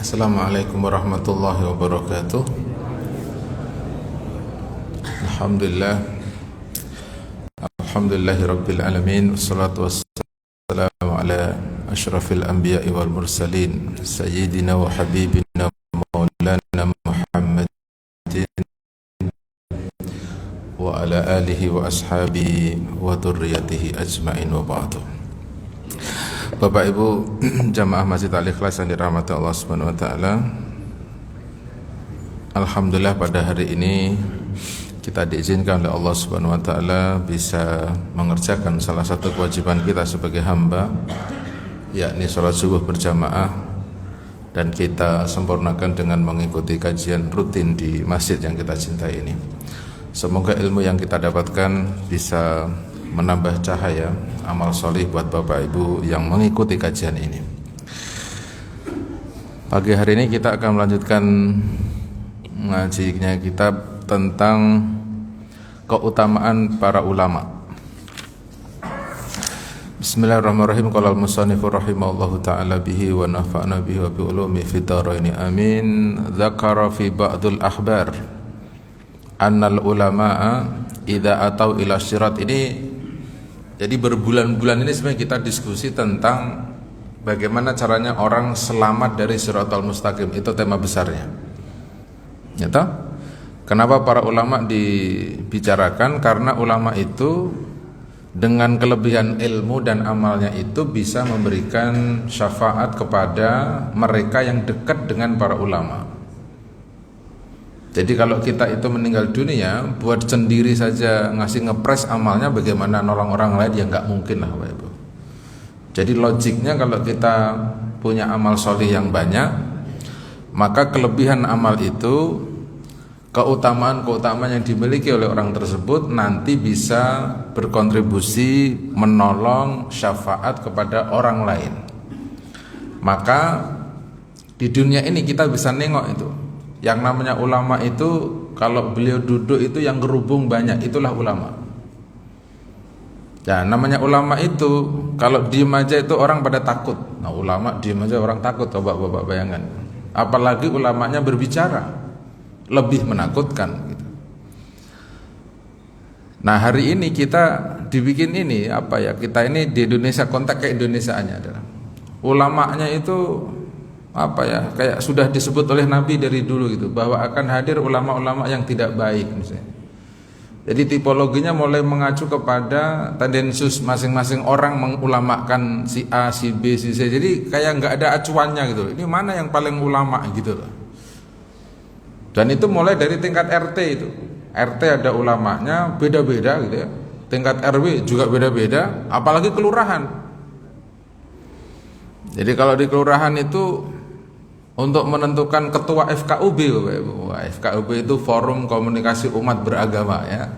Assalamualaikum warahmatullahi wabarakatuh. Alhamdulillah. Alhamdulillahi rabbil alamin. Wassalatu wassalamu ala asyrafil anbiya'i wal mursalin sayyidina wa habibina maulana Muhammadin wa ala alihi wa ashabihi wa dhurriyyatihi ajma'in wa ba'du. Bapak Ibu jamaah Masjid Al-Ikhlas yang dirahmati Allah Subhanahu wa taala. Alhamdulillah pada hari ini kita diizinkan oleh Allah Subhanahu wa taala bisa mengerjakan salah satu kewajiban kita sebagai hamba, yakni salat subuh berjamaah, dan kita sempurnakan dengan mengikuti kajian rutin di masjid yang kita cintai ini. Semoga ilmu yang kita dapatkan bisa menambah cahaya amal solih buat Bapak Ibu yang mengikuti kajian ini. Pagi hari ini kita akan melanjutkan mengajinya kitab tentang keutamaan para ulama. Bismillahirrahmanirrahim. Qala al-musannifu rahimahullahu ta'ala bihi wa nafa'na bihi wa bi ulumi fid dharain amin. Dzakara fi ba'dul akhbar annal ulama'a idza atau ila syirat. Ini jadi berbulan-bulan ini sebenarnya kita diskusi tentang bagaimana caranya orang selamat dari Shiratal Mustaqim. Itu tema besarnya. Ya toh? Kenapa para ulama dibicarakan? Karena ulama itu dengan kelebihan ilmu dan amalnya itu bisa memberikan syafaat kepada mereka yang dekat dengan para ulama. Jadi kalau kita itu meninggal dunia buat sendiri saja ngasih ngepres amalnya, bagaimana nolong orang lain? Ya nggak mungkin lah Bapak Ibu. Jadi logiknya kalau kita punya amal solih yang banyak, maka kelebihan amal itu, keutamaan yang dimiliki oleh orang tersebut nanti bisa berkontribusi menolong syafaat kepada orang lain. Maka di dunia ini kita bisa nengok itu. Yang namanya ulama itu kalau beliau duduk itu yang gerubung banyak, itulah ulama. Ya, namanya ulama itu kalau diem aja itu orang pada takut. Nah, ulama diem aja orang takut, coba Bapak bayangkan. Apalagi ulamanya berbicara, lebih menakutkan gitu. Nah, hari ini kita dibikin ini apa ya? Kita ini di Indonesia, konteks keindonesiaannya adalah ulamanya itu apa ya, kayak sudah disebut oleh Nabi dari dulu gitu, bahwa akan hadir ulama-ulama yang tidak baik misalnya. Jadi tipologinya mulai mengacu kepada tendensius masing-masing orang mengulamakan si A, si B, si C. Jadi kayak nggak ada acuannya gitu. Ini mana yang paling ulama gitu loh. Dan itu mulai dari tingkat RT itu. RT ada ulamanya beda-beda gitu ya. Tingkat RW juga beda-beda, apalagi kelurahan. Jadi kalau di kelurahan itu untuk menentukan ketua FKUB, FKUB itu Forum Komunikasi Umat Beragama ya.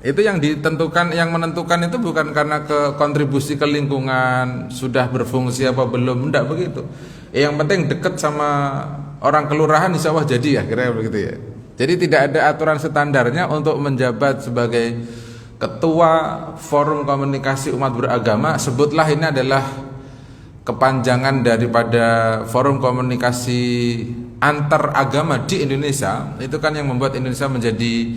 Itu yang ditentukan, yang menentukan itu bukan karena kontribusi ke lingkungan, sudah berfungsi apa belum, enggak begitu. Yang penting dekat sama orang kelurahan insya Allah jadi ya, kira-kira begitu ya. Jadi tidak ada aturan standarnya untuk menjabat sebagai ketua Forum Komunikasi Umat Beragama. Sebutlah ini adalah kepanjangan daripada forum komunikasi antar agama di Indonesia. Itu kan yang membuat Indonesia menjadi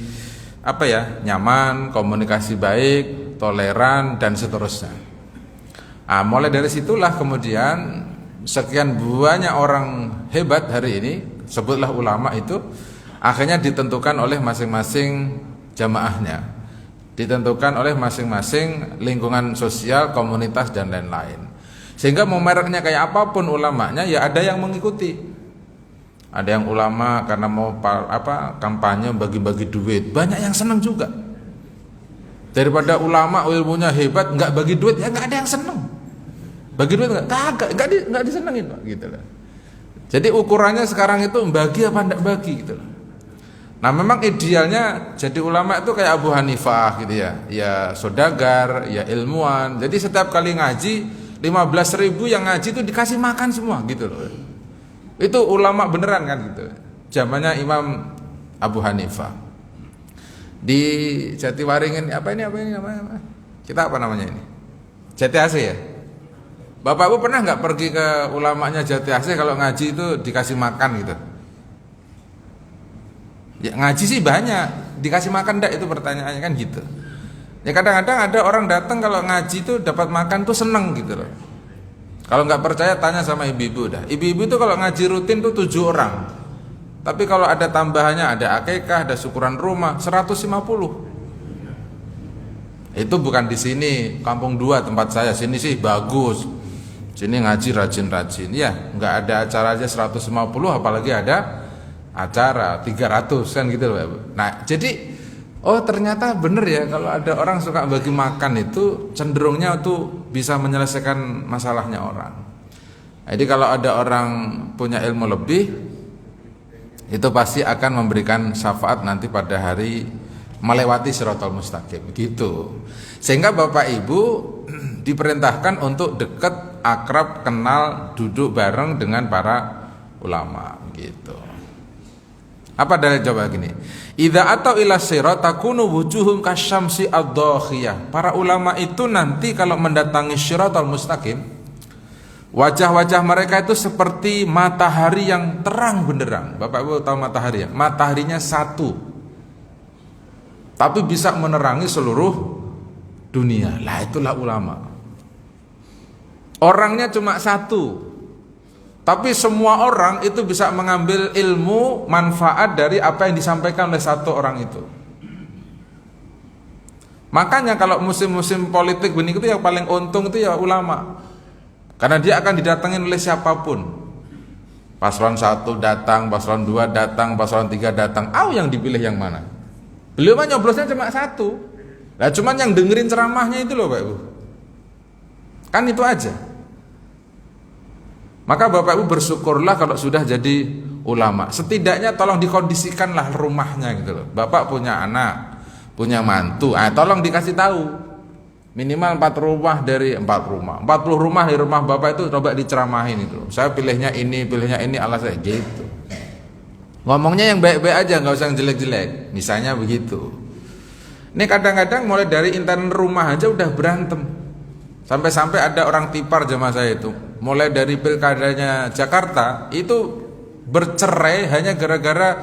apa ya, nyaman, komunikasi baik, toleran, dan seterusnya. Mulai dari situlah kemudian sekian banyak orang hebat hari ini, sebutlah ulama itu, akhirnya ditentukan oleh masing-masing jamaahnya, ditentukan oleh masing-masing lingkungan sosial, komunitas, dan lain-lain. Sehingga mau mereknya kayak apapun ulamanya, ya ada yang mengikuti. Ada yang ulama karena mau kampanye bagi-bagi duit, banyak yang senang juga. Daripada ulama ilmunya hebat nggak bagi duit, ya nggak ada yang senang. Bagi duit nggak disenengin Pak, gitu loh. Jadi ukurannya sekarang itu bagi apa enggak bagi gitu loh. Nah, memang idealnya jadi ulama itu kayak Abu Hanifah gitu ya. Ya saudagar, ya ilmuwan. Jadi setiap kali ngaji 15.000 yang ngaji itu dikasih makan semua gitu loh. Itu ulama beneran kan gitu. Zamannya Imam Abu Hanifah. Di Jatiwaringin apa ini namanya? Kita apa namanya ini? Jati AC ya? Bapak Ibu pernah nggak pergi ke ulamanya Jati Asih kalau ngaji itu dikasih makan gitu? Ya ngaji sih banyak, dikasih makan enggak, itu pertanyaannya kan gitu. Ya kadang-kadang ada orang datang kalau ngaji itu dapat makan tuh seneng gitu loh. Kalau nggak percaya tanya sama ibu-ibu dah. Ibu-ibu itu kalau ngaji rutin tuh 7 orang. Tapi kalau ada tambahannya, ada akikah, ada syukuran rumah, 150. Itu bukan di sini, Kampung 2 tempat saya. Sini sih bagus. Sini ngaji rajin-rajin. Ya, nggak ada acara aja 150, apalagi ada acara 300 kan gitu loh. Nah, jadi ternyata bener ya kalau ada orang suka bagi makan itu cenderungnya tuh bisa menyelesaikan masalahnya orang. Jadi kalau ada orang punya ilmu lebih, itu pasti akan memberikan syafaat nanti pada hari melewati Shiratal Mustaqim gitu. Sehingga Bapak Ibu diperintahkan untuk dekat, akrab, kenal, duduk bareng dengan para ulama gitu. Apa dalil? Coba gini. Idza atau ila sirat takunu wujuhum kasyamsi ad-dakhiyah. Para ulama itu nanti kalau mendatangi Shiratal Mustaqim, wajah-wajah mereka itu seperti matahari yang terang benderang. Bapak Ibu tahu matahari ya? Mataharinya satu, tapi bisa menerangi seluruh dunia. Lah itulah ulama. Orangnya cuma satu, tapi semua orang itu bisa mengambil ilmu, manfaat dari apa yang disampaikan oleh satu orang itu. Makanya kalau musim-musim politik begitu yang paling untung itu ya ulama. Karena dia akan didatangin oleh siapapun. Paslon 1 datang, paslon 2 datang, paslon 3 datang. Yang dipilih yang mana? Beliau mah nyoblosnya cuma satu. Lah cuman yang dengerin ceramahnya itu loh Pak Ibu. Kan itu aja. Maka Bapak Ibu bersyukurlah kalau sudah jadi ulama. Setidaknya tolong dikondisikanlah rumahnya gitu loh. Bapak punya anak, punya mantu, tolong dikasih tahu. Minimal 4 rumah dari 4 rumah. 40 rumah di rumah Bapak itu coba diceramahin itu. Saya pilihnya ini ala saya gitu. Ngomongnya yang baik-baik aja, nggak usah yang jelek-jelek. Misalnya begitu. Ini kadang-kadang mulai dari internet rumah aja udah berantem. Sampai-sampai ada orang tipar jamaah saya itu. Mulai dari pilkadanya Jakarta itu bercerai hanya gara-gara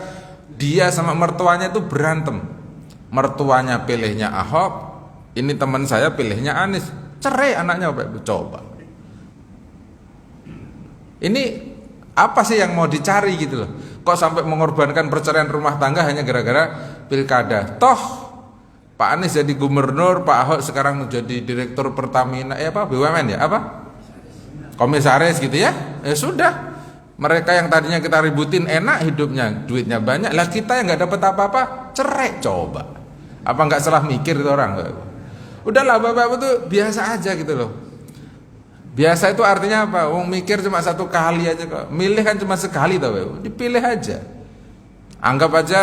dia sama mertuanya itu berantem. Mertuanya pilihnya Ahok, ini teman saya pilihnya Anies. Cerai anaknya Pak Ibu, coba. Ini apa sih yang mau dicari gitu loh? Kok sampai mengorbankan perceraian rumah tangga hanya gara-gara pilkada? Toh Pak Anies jadi gubernur, Pak Ahok sekarang jadi direktur Pertamina, BUMN ya, komisaris gitu ya. Sudah. Mereka yang tadinya kita ributin enak hidupnya, duitnya banyak. Lah kita yang nggak dapat apa-apa, cerai coba. Apa nggak salah mikir itu orang? Udahlah Bapak itu biasa aja gitu loh. Biasa itu artinya apa? Wong mikir cuma satu kali aja kok. Milih kan cuma sekali tau, dipilih aja. Anggap aja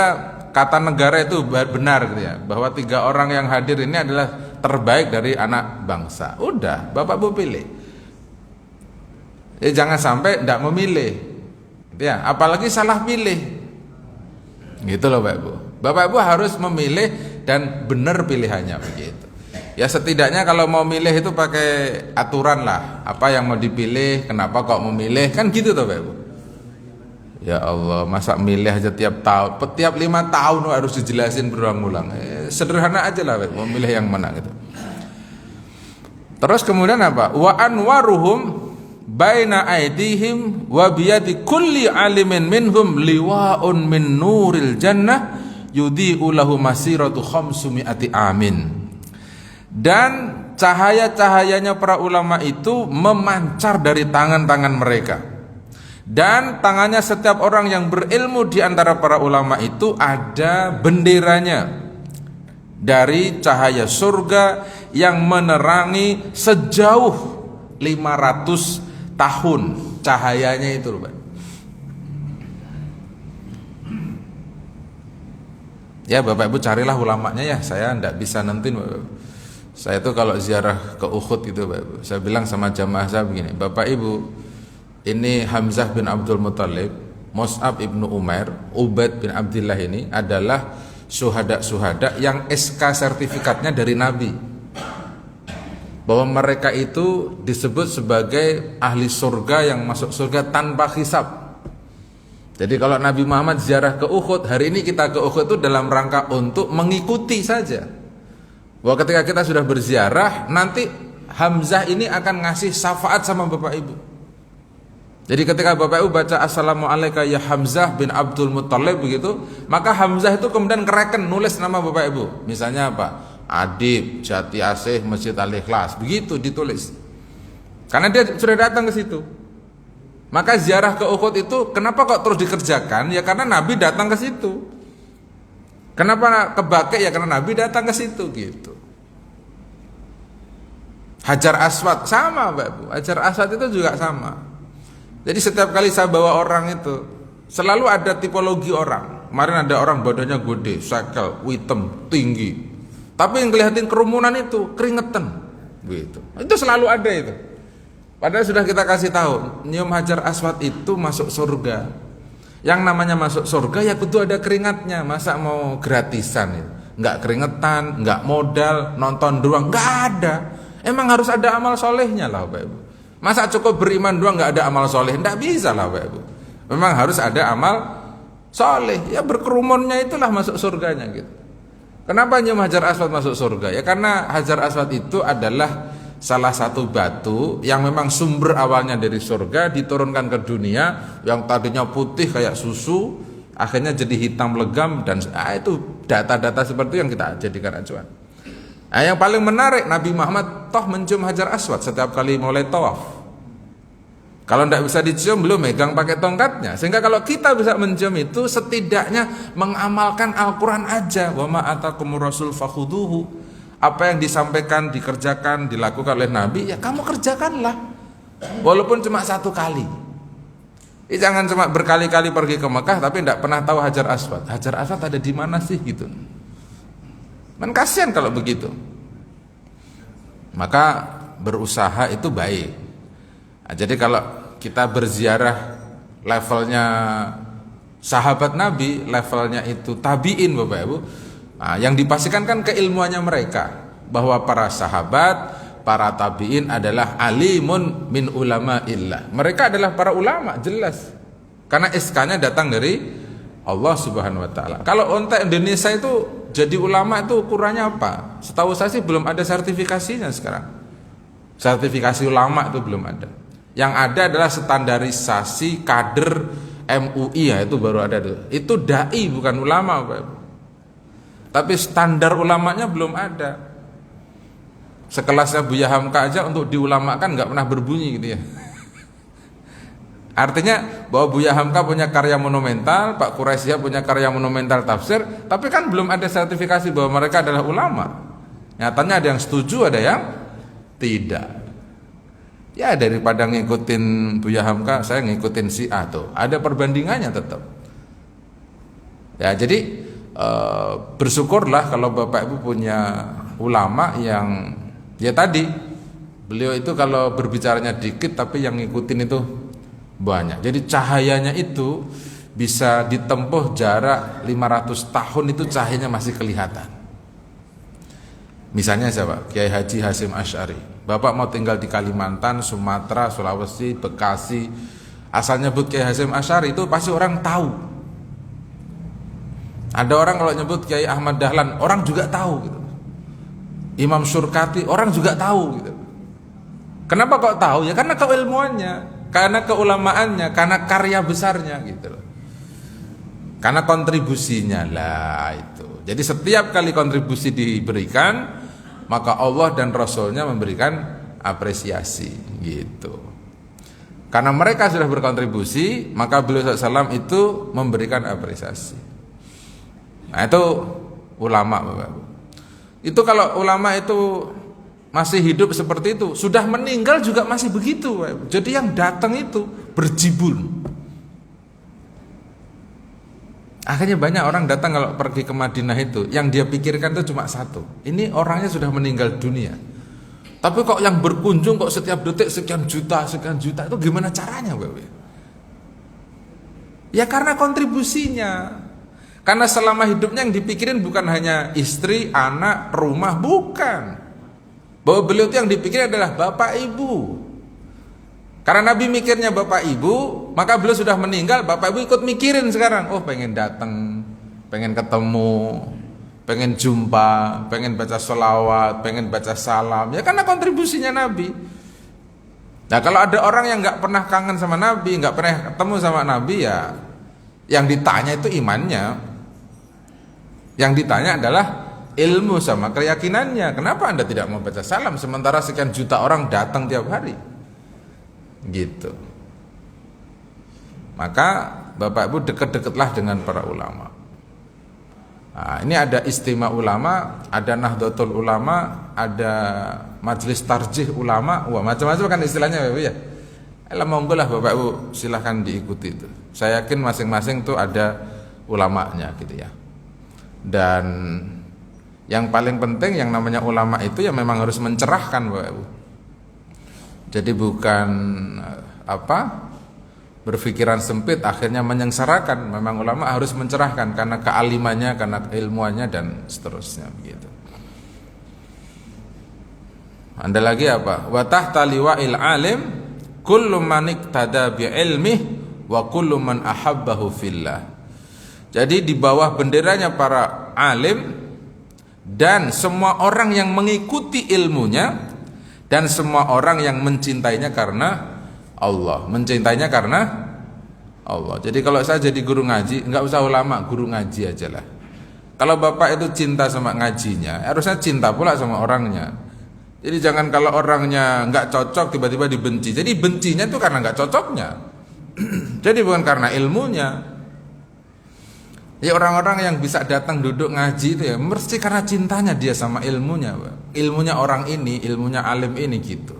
kata negara itu benar gitu ya, bahwa 3 orang yang hadir ini adalah terbaik dari anak bangsa. Udah, Bapak Bu pilih. Jangan sampai tidak memilih. Gitu ya, apalagi salah pilih. Gitu loh Bapak Bu. Bapak Bu harus memilih dan benar pilihannya begitu. Ya setidaknya kalau mau milih itu pakai aturan lah. Apa yang mau dipilih, kenapa kok memilih, kan gitu toh Pak Ibu. Ya Allah, masa milih aja tiap 5 tahun harus dijelasin berulang-ulang. Sederhana aja lah Pak Ibu, memilih yang mana gitu. Terus kemudian apa? Wa anwaruhum baina aidihim wa biyadi kulli alimin minhum liwa'un min nuril jannah yudhi'u lahu masiratu 500 amin. Dan cahaya-cahayanya para ulama itu memancar dari tangan-tangan mereka. Dan tangannya setiap orang yang berilmu di antara para ulama itu ada benderanya dari cahaya surga yang menerangi sejauh 500 tahun cahayanya itu, Pak. Ya Bapak Ibu carilah ulamanya ya, saya enggak bisa nentuin Bapak Ibu. Saya itu kalau ziarah ke Uhud gitu Bapak Ibu, saya bilang sama jamaah saya begini, Bapak Ibu, ini Hamzah bin Abdul Muthalib, Mus'ab ibnu Umair, Ubaid bin Abdillah ini adalah suhada-suhada yang SK sertifikatnya dari Nabi, bahwa mereka itu disebut sebagai ahli surga yang masuk surga tanpa hisab. Jadi kalau Nabi Muhammad ziarah ke Uhud, hari ini kita ke Uhud itu dalam rangka untuk mengikuti saja. Bahwa ketika kita sudah berziarah, nanti Hamzah ini akan ngasih syafaat sama Bapak Ibu. Jadi ketika Bapak Ibu baca Assalamualaikum ya Hamzah bin Abdul Muttalib begitu, maka Hamzah itu kemudian kereken nulis nama Bapak Ibu. Misalnya apa? Adib, Jati Asih, Masjid Al-Ikhlas, begitu ditulis. Karena dia sudah datang ke situ. Maka ziarah ke Uhud itu kenapa kok terus dikerjakan? Ya karena Nabi datang ke situ. Kenapa ke Baqi? Ya karena Nabi datang ke situ gitu. Hajar Aswad sama, Bapak Ibu. Hajar Aswad itu juga sama. Jadi setiap kali saya bawa orang itu selalu ada tipologi orang. Kemarin ada orang badannya gede, sekel, hitam, tinggi. Tapi yang kelihatin kerumunan itu keringetan, gitu. Itu selalu ada itu. Padahal sudah kita kasih tahu, nyium Hajar Aswad itu masuk surga. Yang namanya masuk surga ya kudu ada keringatnya. Masa mau gratisan itu? Nggak keringetan, nggak modal, nonton doang, nggak ada. Emang harus ada amal solehnya lah, Bapak Ibu. Masa cukup beriman doang nggak ada amal soleh? Nggak bisa lah, Bapak Ibu. Memang harus ada amal soleh. Ya berkerumunnya itulah masuk surganya gitu. Kenapa nyium Hajar Aswad masuk surga? Ya karena Hajar Aswad itu adalah salah satu batu yang memang sumber awalnya dari surga diturunkan ke dunia, yang tadinya putih kayak susu akhirnya jadi hitam legam, dan itu data-data seperti itu yang kita jadikan acuan. Nah, yang paling menarik, Nabi Muhammad toh mencium Hajar Aswad setiap kali mulai tawaf. Kalau tidak bisa dicium, belum megang pakai tongkatnya. Sehingga kalau kita bisa mencium itu, setidaknya mengamalkan Al-Quran aja. Wa ma atakumur rasul fakhuduhu. Apa yang disampaikan, dikerjakan, dilakukan oleh Nabi, ya kamu kerjakanlah. Walaupun cuma satu kali. Jangan cuma berkali-kali pergi ke Mekah tapi tidak pernah tahu Hajar Aswad. Hajar Aswad ada di mana sih gitu. Man kasihan kalau begitu. Maka berusaha itu baik. Nah, jadi kalau kita berziarah levelnya sahabat Nabi, levelnya itu tabiin, Bapak Ibu. Nah, yang dipastikan kan keilmuannya mereka, bahwa para sahabat, para tabiin adalah alimun min ulama illah. Mereka adalah para ulama, jelas. Karena SK-nya datang dari Allah Subhanahu wa taala. Kalau onta Indonesia itu jadi ulama itu ukurannya apa? Setahu saya sih belum ada sertifikasinya sekarang. Sertifikasi ulama itu belum ada. Yang ada adalah standarisasi kader MUI, ya itu baru ada tuh. Itu dai bukan ulama, Pak. Tapi standar ulamanya belum ada. Sekelasnya Buya Hamka aja untuk diulamakan nggak pernah berbunyi gitu ya. Artinya bahwa Buya Hamka punya karya monumental, Pak Quraisy punya karya monumental tafsir, tapi kan belum ada sertifikasi bahwa mereka adalah ulama. Nyatanya ada yang setuju, ada yang tidak. Ya daripada ngikutin Buya Hamka, saya ngikutin si A tuh. Ada perbandingannya tetap. Ya jadi bersyukurlah kalau Bapak Ibu punya ulama yang ya tadi beliau itu kalau berbicaranya dikit tapi yang ngikutin itu banyak. Jadi cahayanya itu bisa ditempuh jarak 500 tahun, itu cahayanya masih kelihatan. Misalnya siapa? Kiai Haji Hasyim Asy'ari. Bapak mau tinggal di Kalimantan, Sumatera, Sulawesi, Bekasi, asal nyebut Kiai Hasyim Asy'ari itu pasti orang tahu. Ada orang kalau nyebut Kiai Ahmad Dahlan, orang juga tahu gitu. Imam Surkati, orang juga tahu gitu. Kenapa kok tahu? Ya karena keilmuannya, karena keulamaannya, karena karya besarnya gitu loh. Karena kontribusinya lah itu. Jadi setiap kali kontribusi diberikan, maka Allah dan Rasulnya memberikan apresiasi gitu. Karena mereka sudah berkontribusi, maka beliau SAW itu memberikan apresiasi. Nah itu ulama, Bapak. Itu kalau ulama itu masih hidup seperti itu, sudah meninggal juga masih begitu, Bapak. Jadi yang datang itu berjibun. Akhirnya banyak orang datang kalau pergi ke Madinah itu, yang dia pikirkan itu cuma satu, ini orangnya sudah meninggal dunia. Tapi kok yang berkunjung kok setiap detik sekian juta, itu gimana caranya, Bapak? Ya karena kontribusinya. Karena selama hidupnya yang dipikirin bukan hanya istri, anak, rumah, bukan. Bahwa beliau itu yang dipikir adalah bapak ibu. Karena Nabi mikirnya bapak ibu, maka beliau sudah meninggal, bapak ibu ikut mikirin sekarang. Oh, pengen datang, pengen ketemu, pengen jumpa, pengen baca sholawat, pengen baca salam. Ya karena kontribusinya Nabi. Nah kalau ada orang yang nggak pernah kangen sama Nabi, nggak pernah ketemu sama Nabi, ya yang ditanya itu imannya. Yang ditanya adalah ilmu sama keyakinannya. Kenapa Anda tidak mau baca salam sementara sekian juta orang datang tiap hari? Gitu. Maka Bapak Ibu dekat-dekatlah dengan para ulama. Nah, ini ada istimewa ulama, ada nahdlatul ulama, ada majelis tarjih ulama, wah macam-macam kan istilahnya Bapak ya. Monggo lah Bapak Ibu silahkan diikuti itu. Saya yakin masing-masing tuh ada ulamanya gitu ya. Dan yang paling penting yang namanya ulama itu ya memang harus mencerahkan Bapak Ibu. Jadi bukan berpikiran sempit akhirnya menyengsarakan. Memang ulama harus mencerahkan karena kealimannya, karena keilmuannya dan seterusnya begitu. Anda lagi apa? Wa tahta liwa'il alim kullu man iktada bi ilmih wa kullu man ahabbahu fillah. Jadi di bawah benderanya para alim dan semua orang yang mengikuti ilmunya dan semua orang yang mencintainya karena Allah, mencintainya karena Allah. Jadi kalau saya jadi guru ngaji, enggak usah ulama, guru ngaji aja lah. Kalau Bapak itu cinta sama ngajinya, harusnya cinta pula sama orangnya. Jadi jangan kalau orangnya enggak cocok tiba-tiba dibenci. Jadi bencinya itu karena enggak cocoknya. Jadi bukan karena ilmunya. Ya orang-orang yang bisa datang duduk ngaji itu ya mesti karena cintanya dia sama ilmunya, Pak. Ilmunya orang ini, ilmunya alim ini gitu.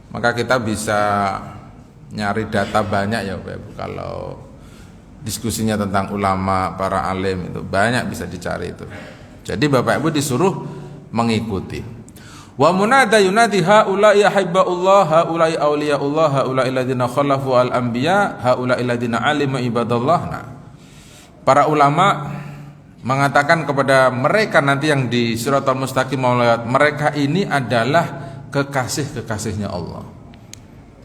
Maka kita bisa nyari data banyak ya Pak. Kalau diskusinya tentang ulama, para alim itu banyak bisa dicari itu. Jadi Bapak Ibu disuruh mengikuti. Wa munada yunadi haula'i ahibbaullah, haula'i auliyaullah, haula'i alladziina khalafu al-anbiya, haula'i alladziina alima ibadallah. Nah, para ulama mengatakan kepada mereka nanti yang di Shiratal Mustaqim mereka ini adalah kekasih-kekasihnya Allah.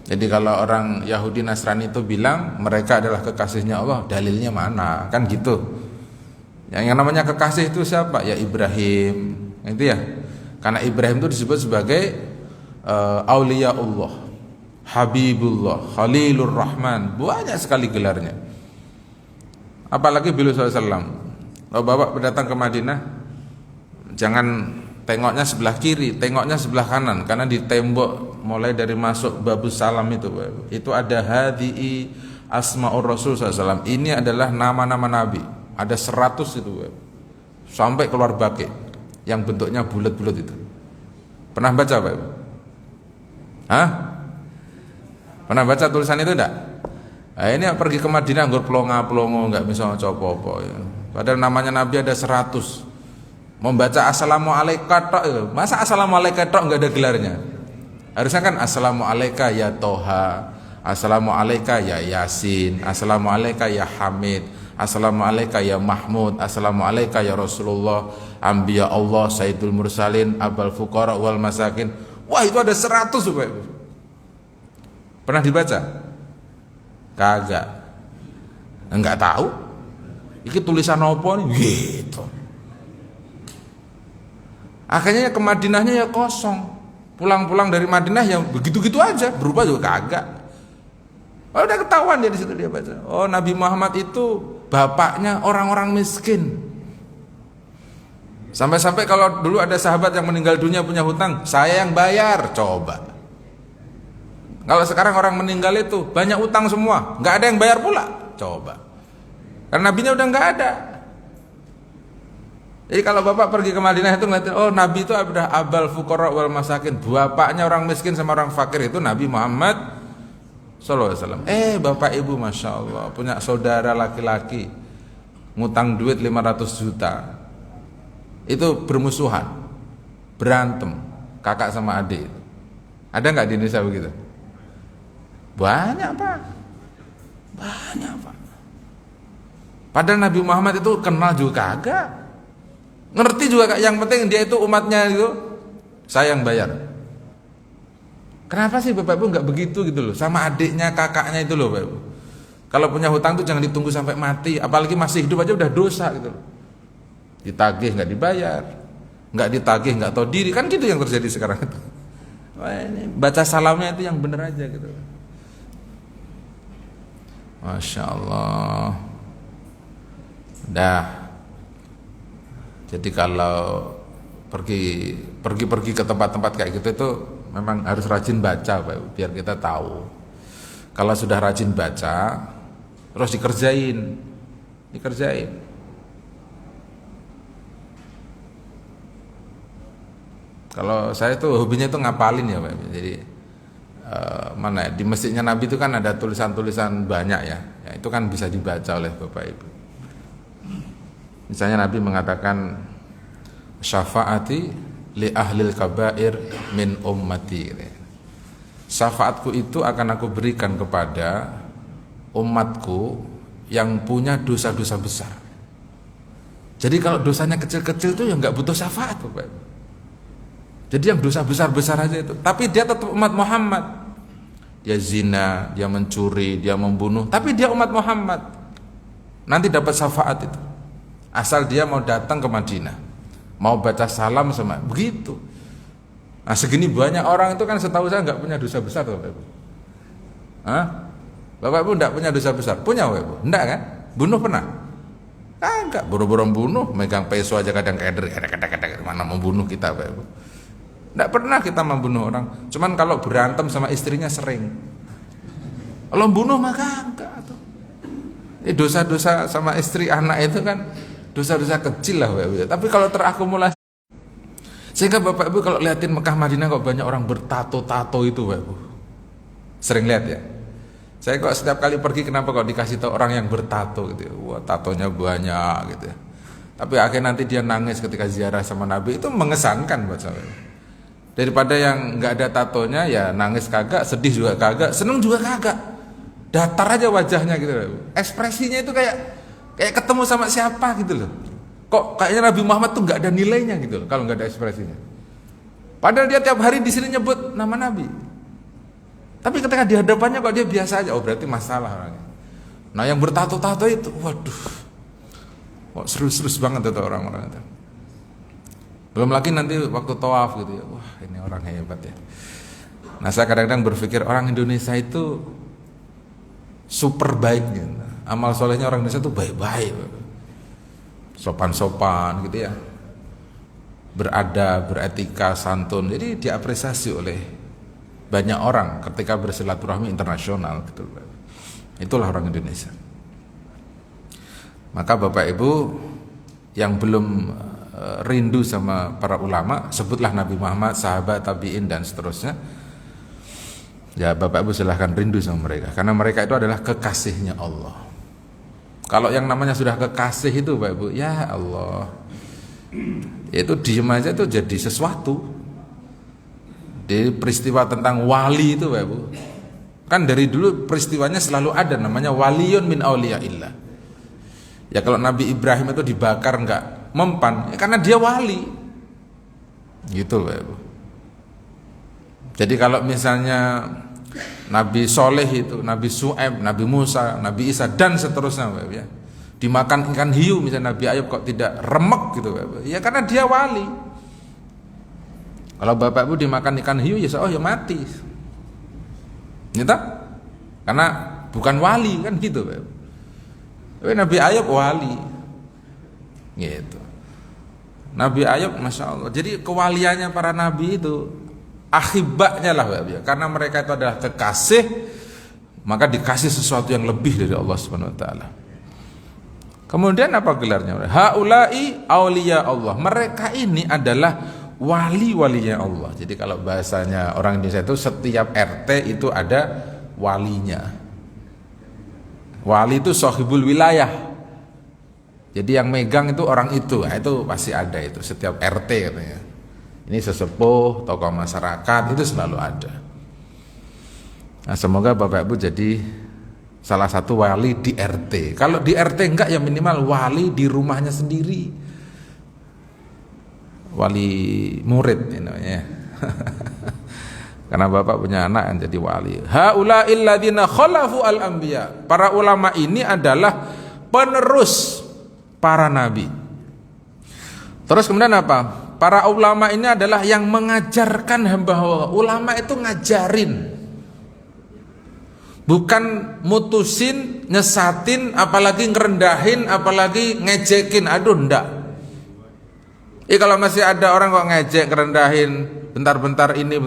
Jadi kalau orang Yahudi Nasrani itu bilang mereka adalah kekasihnya Allah, dalilnya mana? Kan gitu. Yang namanya kekasih itu siapa? Ya Ibrahim. Itu ya. Karena Ibrahim itu disebut sebagai auliyaullah, Habibullah, Khalilur Rahman. Banyak sekali gelarnya. Apalagi beliau SAW. Kalau Bapak datang ke Madinah, jangan tengoknya sebelah kiri, tengoknya sebelah kanan, karena di tembok mulai dari masuk babus salam itu ada hadi'i asma'ur Rasul SAW. Ini adalah nama-nama Nabi. Ada 100 itu, sampai keluar baki yang bentuknya bulat-bulat itu. Pernah baca Pak? Hah? Pernah baca tulisan itu enggak? Nah, ini pergi ke Madinah nggur plonga-plongo enggak bisa copo-opo ya. Padahal namanya Nabi ada 100. Membaca assalamualaikum tok, masa assalamualaikum tok enggak ada gelarnya? Harusnya kan assalamualaikum ya Toha, assalamualaikum ya Yasin, assalamualaikum ya Hamid, assalamualaikum ya Mahmud, assalamualaikum ya Rasulullah, anbiya Allah, Sayyidul Mursalin, abal fuqara wal masakin. Wah, itu ada 100 Bapak. Pernah dibaca? Kagak. Enggak tahu. Iki tulisan apa nih? Gitu. Akhirnya ke Madinahnya ya kosong. Pulang-pulang dari Madinah yang begitu-gitu aja, berubah juga kagak. Oh, udah ketahuan dia di situ dia baca. Oh, Nabi Muhammad itu bapaknya orang-orang miskin. Sampai-sampai kalau dulu ada sahabat yang meninggal dunia punya hutang, saya yang bayar, coba. Kalau sekarang orang meninggal itu banyak utang semua, nggak ada yang bayar pula, coba. Karena nabinya udah nggak ada. Jadi kalau Bapak pergi ke Madinah itu ngeliatin, oh Nabi itu ada abal fuqara wal masakin, bapaknya orang miskin sama orang fakir itu Nabi Muhammad SAW. Bapak Ibu Masya Allah punya saudara laki-laki ngutang duit 500 juta, itu bermusuhan, berantem kakak sama adik. Ada nggak di Indonesia begitu? Banyak Pak, banyak Pak. Padahal Nabi Muhammad itu kenal juga kagak, ngerti juga kak, yang penting dia itu umatnya itu saya yang bayar. Kenapa sih Bapak Ibu nggak begitu gitu loh, sama adiknya, kakaknya itu loh Bapak Ibu. Kalau punya hutang tuh jangan ditunggu sampai mati, apalagi masih hidup aja udah dosa gitu loh. Ditagih nggak dibayar, nggak ditagih nggak tahu diri, kan gitu yang terjadi sekarang itu. Wah, ini baca salamnya itu yang bener aja gitu. Masya Allah. Dah. Jadi kalau pergi ke tempat-tempat kayak gitu itu memang harus rajin baca Pak, biar kita tahu. Kalau sudah rajin baca, terus dikerjain. Kalau saya tuh hobinya tuh ngapalin ya Pak. Jadi mana di masjidnya Nabi itu kan ada tulisan-tulisan banyak ya. Ya itu kan bisa dibaca oleh Bapak Ibu. Misalnya Nabi mengatakan syafaati li ahlil kabair min ummati. Syafaatku itu akan aku berikan kepada umatku yang punya dosa-dosa besar. Jadi kalau dosanya kecil-kecil itu ya nggak butuh syafaat Bapak Ibu. Jadi yang dosa besar-besar aja itu, tapi dia tetap umat Muhammad. Dia zina, dia mencuri, dia membunuh, tapi dia umat Muhammad. Nanti dapat syafaat itu. Asal dia mau datang ke Madinah, mau baca salam sama begitu. Nah segini banyak orang itu kan setahu saya nggak punya dosa besar Bapak Ibu. Hah? Bapak Ibu nggak punya dosa besar? Punya Bapak Ibu? Enggak kan? Bunuh pernah? Enggak, buru-buru bunuh, megang peso aja kadang kadang mana membunuh kita Bapak Ibu. Enggak pernah kita membunuh orang. Cuman kalau berantem sama istrinya sering. Kalau bunuh maka enggak tuh. Dosa-dosa sama istri anak itu kan dosa-dosa kecil lah Bapak Ibu. Tapi kalau terakumulasi, sehingga Bapak Ibu kalau liatin Mekah Madinah kok banyak orang bertato-tato itu Bapak Ibu. Sering lihat ya. Saya kok setiap kali pergi kenapa kok dikasih tahu orang yang bertato gitu ya. Wah, tatonya banyak gitu ya. Tapi akhirnya nanti dia nangis ketika ziarah sama Nabi, itu mengesankan buat saya. Daripada yang nggak ada tatonya ya nangis kagak, sedih juga kagak, seneng juga kagak. Datar aja wajahnya gitu loh. Ekspresinya itu kayak ketemu sama siapa gitu loh. Kok kayaknya Nabi Muhammad tuh nggak ada nilainya gitu loh kalau nggak ada ekspresinya. Padahal dia tiap hari di sini nyebut nama Nabi. Tapi ketika di hadapannya kok dia biasa aja, oh berarti masalah orangnya. Nah yang bertato-tato itu, waduh, kok serius-serius banget itu orang-orang itu. Belum lagi nanti waktu tawaf gitu ya, wah ini orang hebat ya. Nah saya kadang-kadang berpikir orang Indonesia itu super baik gitu. Amal solehnya orang Indonesia itu baik-baik, sopan-sopan gitu ya, beradab, beretika, santun. Jadi diapresiasi oleh banyak orang ketika bersilaturahmi internasional gitu. Itulah orang Indonesia. Maka Bapak Ibu yang belum rindu sama para ulama, sebutlah Nabi Muhammad, sahabat, tabi'in dan seterusnya. Ya Bapak Ibu silahkan rindu sama mereka, karena mereka itu adalah kekasihnya Allah. Kalau yang namanya sudah kekasih itu Bapak Ibu, ya Allah, itu diem aja itu jadi sesuatu. Di peristiwa tentang wali itu Bapak Ibu, kan dari dulu peristiwanya selalu ada namanya waliyun min auliyaillah. Ya kalau Nabi Ibrahim itu dibakar enggak mempan, ya karena dia wali. Gitu Bapak Ibu. Jadi kalau misalnya Nabi Soleh itu, Nabi Su'aib, Nabi Musa, Nabi Isa dan seterusnya Bapak Ibu ya, dimakan ikan hiu misalnya Nabi Ayub kok tidak remek gitu Bapak Ibu. Ya karena dia wali. Kalau Bapak Ibu dimakan ikan hiu ya oh ya mati. Gitu? Karena bukan wali kan gitu Bapak Ibu. Tapi Nabi Ayub wali. Gitu. Nabi Ayub Masya Allah. Jadi kewaliannya para nabi itu akhibaknya lah Bapak Ibu ya. Karena mereka itu adalah kekasih, maka dikasih sesuatu yang lebih dari Allah Subhanahu wa taala. Kemudian apa gelarnya? Haula'i auliya Allah. Mereka ini adalah wali-walinya Allah. Jadi kalau bahasanya orang Indonesia itu setiap RT itu ada walinya. Wali itu sahibul wilayah. Jadi yang megang itu orang itu. Nah, itu pasti ada itu setiap RT katanya. Ini sesepuh, tokoh masyarakat itu selalu ada. Nah, semoga Bapak Ibu jadi salah satu wali di RT. Kalau di RT enggak ya minimal wali di rumahnya sendiri. Wali murid namanya. Karena bapak punya anak yang jadi wali. Haula'il ladzina khalafu al-anbiya. Para ulama ini adalah penerus para nabi. Terus kemudian apa? Para ulama ini adalah yang mengajarkan hamba Allah. Ulama itu ngajarin, bukan mutusin, nyesatin, apalagi ngerendahin, apalagi ngejekin. Aduh, ndak. Kalau masih ada orang kok ngejek, ngerendahin, bentar-bentar ini,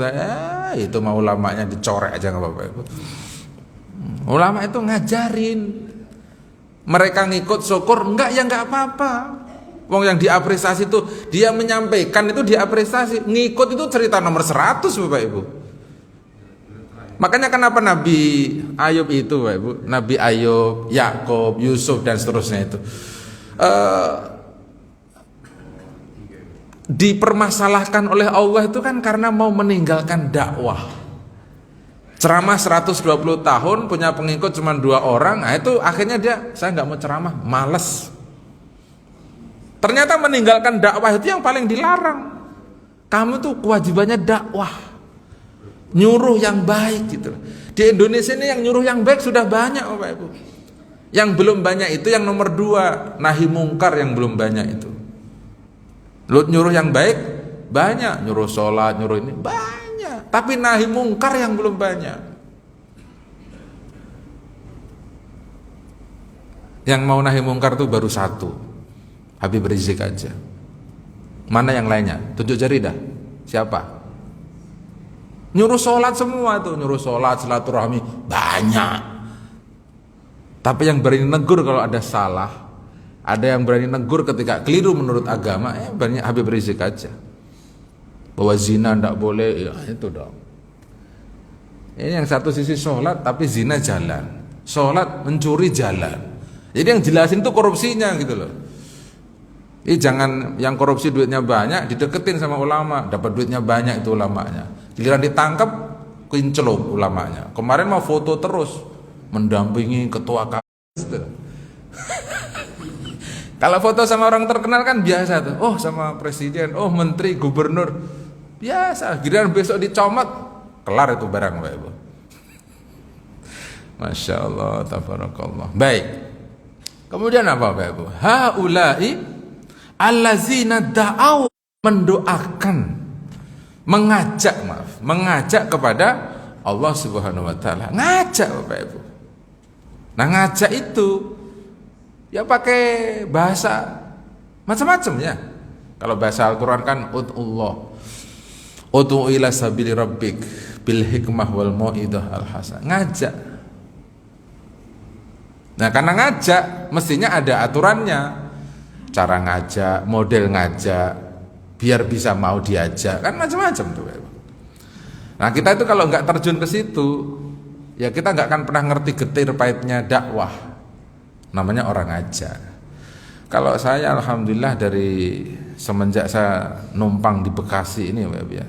itu mah ulamanya dicorek aja nggak apa-apa. Ulama itu ngajarin, mereka ngikut syukur, enggak ya enggak apa-apa. Wong yang diapresiasi itu dia menyampaikan, itu diapresiasi. Ngikut itu cerita nomor 100 Bapak Ibu. Makanya kenapa Nabi Ayub itu Bapak Ibu, Nabi Ayub, Yakub, Yusuf dan seterusnya itu dipermasalahkan oleh Allah itu kan karena mau meninggalkan dakwah. Ceramah 120 tahun punya pengikut cuma 2 orang, nah itu akhirnya saya nggak mau ceramah, males. Ternyata meninggalkan dakwah itu yang paling dilarang. Kamu tuh kewajibannya dakwah, nyuruh yang baik gitu. Di Indonesia ini yang nyuruh yang baik sudah banyak Bapak Ibu. Yang belum banyak itu yang nomor 2, nahi mungkar yang belum banyak itu. Lu nyuruh yang baik banyak, nyuruh sholat, nyuruh ini banyak, tapi nahi mungkar yang belum banyak. Yang mau nahi mungkar tuh baru 1, Habib Rizik aja. Mana yang lainnya? Tunjuk jari dah. Siapa? Nyuruh sholat semua tuh, nyuruh sholat, silaturahmi banyak. Tapi yang berani negur kalau ada salah, ada yang berani negur ketika keliru menurut agama, banyak Habib Rizik aja. Bahwa zina tidak boleh, ya itu dong. Ini yang satu sisi sholat tapi zina jalan, sholat mencuri jalan. Jadi yang jelasin tuh korupsinya gitu loh. Ini jangan yang korupsi duitnya banyak dideketin sama ulama, dapat duitnya banyak itu ulamanya. Giliran ditangkap kincelup ulamanya. Kemarin mau foto terus mendampingi ketua KPU. Kalau foto sama orang terkenal kan biasa tuh. Oh sama presiden, oh menteri, gubernur, biasa. Giliran besok dicomot, kelar itu barang Bapak Ibu. Masya Allah, tabarakallah. Baik. Kemudian apa Bapak Ibu? Haulai allazina da'au, mendoakan, mengajak kepada Allah Subhanahu wa taala. Ngajak Bapak Ibu. Nah, ngajak itu ya pakai bahasa macam-macam ya. Kalau bahasa Al-Qur'an kan ud'u ila sabili rabbik bil hikmah wal mau'idah al hasanah. Ngajak. Nah, karena ngajak mestinya ada aturannya. Cara ngajak, model ngajak, biar bisa mau diajak, kan macam-macam tuh. Nah, kita itu kalau nggak terjun ke situ, ya kita nggak akan pernah ngerti getir pahitnya dakwah. Namanya orang ngajak. Kalau saya alhamdulillah dari semenjak saya numpang di Bekasi ini ya,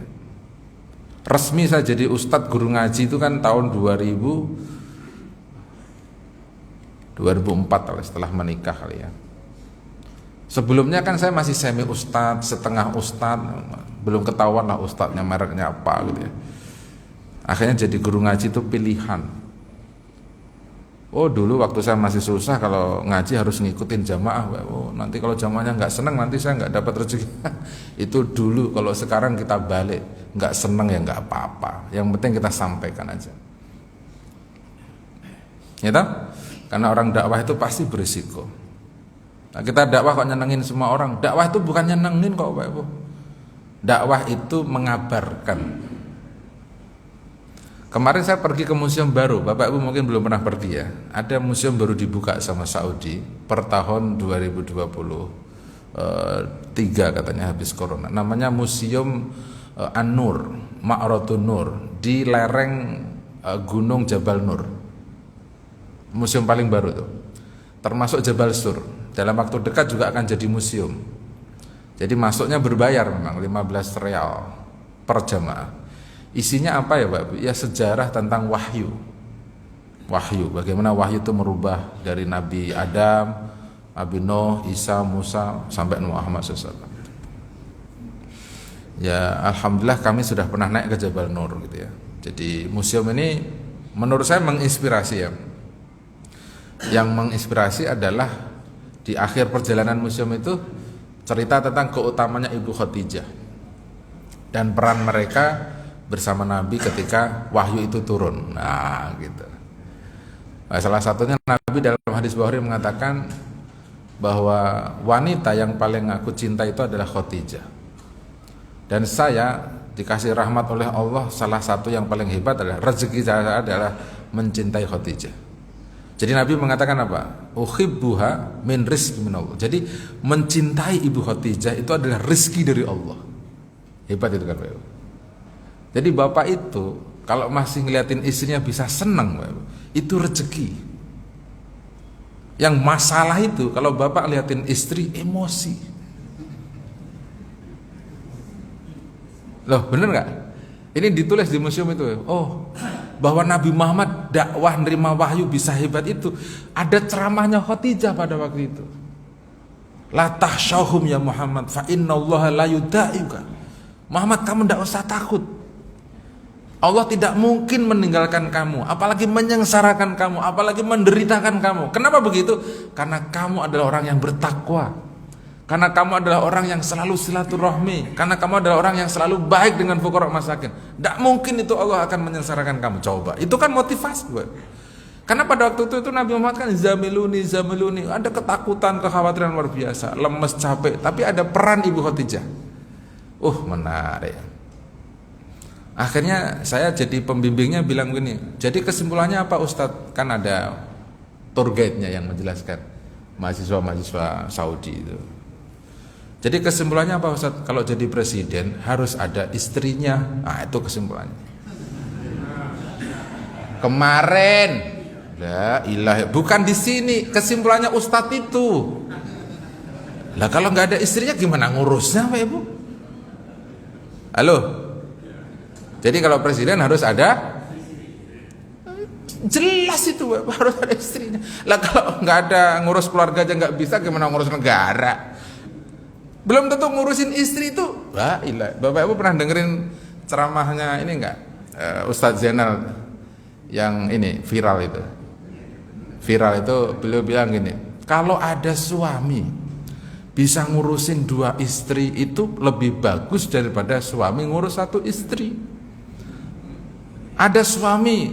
resmi saya jadi ustadz guru ngaji itu kan tahun 2004 setelah menikah kali ya. Sebelumnya kan saya masih semi ustadz, setengah ustadz, belum ketahuan lah ustadznya mereknya apa gitu ya. Akhirnya jadi guru ngaji itu pilihan. Oh dulu waktu saya masih susah kalau ngaji harus ngikutin jamaah. Oh nanti kalau jamaahnya nggak seneng nanti saya nggak dapat rezeki. Itu dulu. Kalau sekarang kita balik, nggak seneng ya nggak apa-apa. Yang penting kita sampaikan aja. Ya toh? Karena orang dakwah itu pasti berisiko. Nah, kita dakwah kok nyenengin semua orang. Dakwah itu bukan nyenengin kok Bapak Ibu. Dakwah itu mengabarkan. Kemarin saya pergi ke museum baru. Bapak Ibu mungkin belum pernah pergi ya. Ada museum baru dibuka sama Saudi per tahun 2023 katanya habis corona. Namanya Museum An-Nur, Ma'ratun Nur di lereng Gunung Jabal Nur. Museum paling baru tuh. Termasuk Jabal Sur. Dalam waktu dekat juga akan jadi museum. Jadi masuknya berbayar memang 15 real per jamaah. Isinya apa ya Pak? Ya sejarah tentang wahyu. Wahyu, bagaimana wahyu itu merubah dari Nabi Adam, Nabi Nuh, Isa, Musa sampai Muhammad SAW. Ya alhamdulillah kami sudah pernah naik ke Jabal Nur gitu ya. Jadi museum ini menurut saya menginspirasi ya. Yang menginspirasi adalah di akhir perjalanan museum itu cerita tentang keutamanya Ibu Khadijah dan peran mereka bersama Nabi ketika wahyu itu turun. Nah gitu. Nah, salah satunya Nabi dalam hadis Bukhari mengatakan bahwa wanita yang paling aku cinta itu adalah Khadijah. Dan saya dikasih rahmat oleh Allah, salah satu yang paling hebat adalah rezeki saya adalah mencintai Khadijah. Jadi Nabi mengatakan apa? Uhibbuha min rizki min Allah. Jadi mencintai Ibu Khadijah itu adalah rezeki dari Allah. Hebat itu kan Pak. Jadi bapak itu kalau masih ngeliatin istrinya bisa senang Pak, itu rezeki. Yang masalah itu kalau bapak liatin istri emosi. Loh bener nggak? Ini ditulis di museum itu. Oh, bahwa Nabi Muhammad dakwah nerima wahyu bisa hebat itu. Ada ceramahnya Khadijah pada waktu itu. La tahsyahum ya Muhammad fa innallaha la yudaiuka. Muhammad, kamu tidak usah takut. Allah tidak mungkin meninggalkan kamu, apalagi menyengsarakan kamu, apalagi menderitakan kamu. Kenapa begitu? Karena kamu adalah orang yang bertakwa. Karena kamu adalah orang yang selalu silaturahmi. Karena kamu adalah orang yang selalu baik dengan fuqara masakin. Tidak mungkin itu Allah akan menyengsarakan kamu. Coba, itu kan motivasi gue. Karena pada waktu itu Nabi Muhammad kan zamiluni. Ada ketakutan, kekhawatiran luar biasa, lemes, capek. Tapi ada peran Ibu Khadijah. Menarik. Akhirnya saya jadi pembimbingnya bilang gini, jadi kesimpulannya apa Ustadz? Kan ada tour guide-nya yang menjelaskan mahasiswa-mahasiswa Saudi itu. Jadi kesimpulannya apa Ustadz? Kalau jadi presiden harus ada istrinya. Nah itu kesimpulannya. Kemarin, la ilaha, bukan di sini. Kesimpulannya Ustadz itu. Lah kalau nggak ada istrinya gimana ngurusnya Pak Ibu? Halo. Jadi kalau presiden harus ada, jelas itu harus ada istrinya. Lah kalau nggak ada ngurus keluarga aja nggak bisa, gimana ngurus negara? Belum tentu ngurusin istri itu. Wah, Bapak Ibu pernah dengerin ceramahnya ini nggak? Ustadz Zainal yang ini viral itu. Viral itu beliau bilang gini, kalau ada suami bisa ngurusin 2 istri itu lebih bagus daripada suami ngurus 1 istri. Ada suami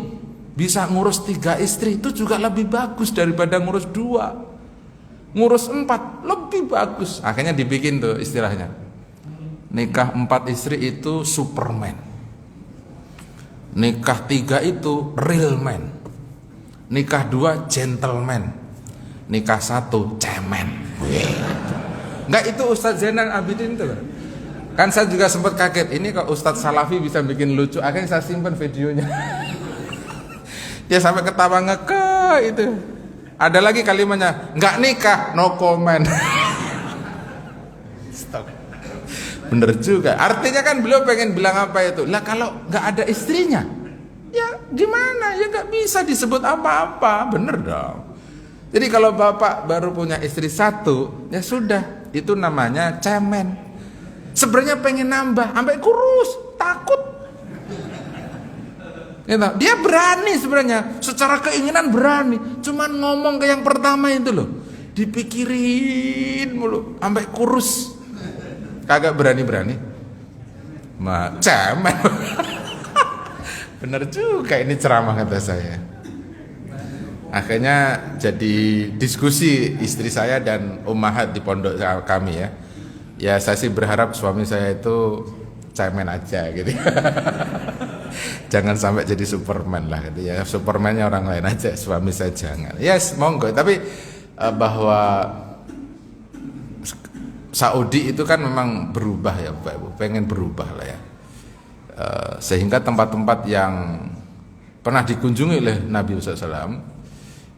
bisa ngurus 3 istri itu juga lebih bagus daripada ngurus 2. Ngurus 4 lebih bagus. Akhirnya dibikin tuh istilahnya. Nikah 4 istri itu Superman. Nikah 3 itu real man. Nikah 2 gentleman. Nikah 1 cemen. Enggak, itu Ustadz Zainal Abidin tuh. Kan saya juga sempat kaget, ini kok Ustadz Salafi bisa bikin lucu. Akhirnya saya simpan videonya. Dia sampai ketawa ngeke itu. Ada lagi kalimatnya, nggak nikah, no comment. Stop. Bener juga. Artinya kan beliau pengen bilang apa itu? Lah kalau nggak ada istrinya, ya gimana? Ya nggak bisa disebut apa-apa. Bener dong. Jadi kalau bapak baru punya istri 1, ya sudah, itu namanya cemen. Sebenarnya pengen nambah, sampai kurus, takut. Dia berani sebenarnya, secara keinginan berani, cuman ngomong ke yang pertama itu loh, dipikirin mulu, sampai kurus, kagak berani-berani, cemen. Bener juga ini ceramah kata saya. Akhirnya jadi diskusi istri saya dan ummahat di pondok kami ya. Ya saya sih berharap suami saya itu cemen aja gitu. Jangan sampai jadi Superman lah gitu ya. Supermannya orang lain aja, suami saya jangan. Yes, monggo. Tapi bahwa Saudi itu kan memang berubah ya Bapak Ibu, pengen berubah lah ya. Sehingga tempat-tempat yang pernah dikunjungi oleh Nabi SAW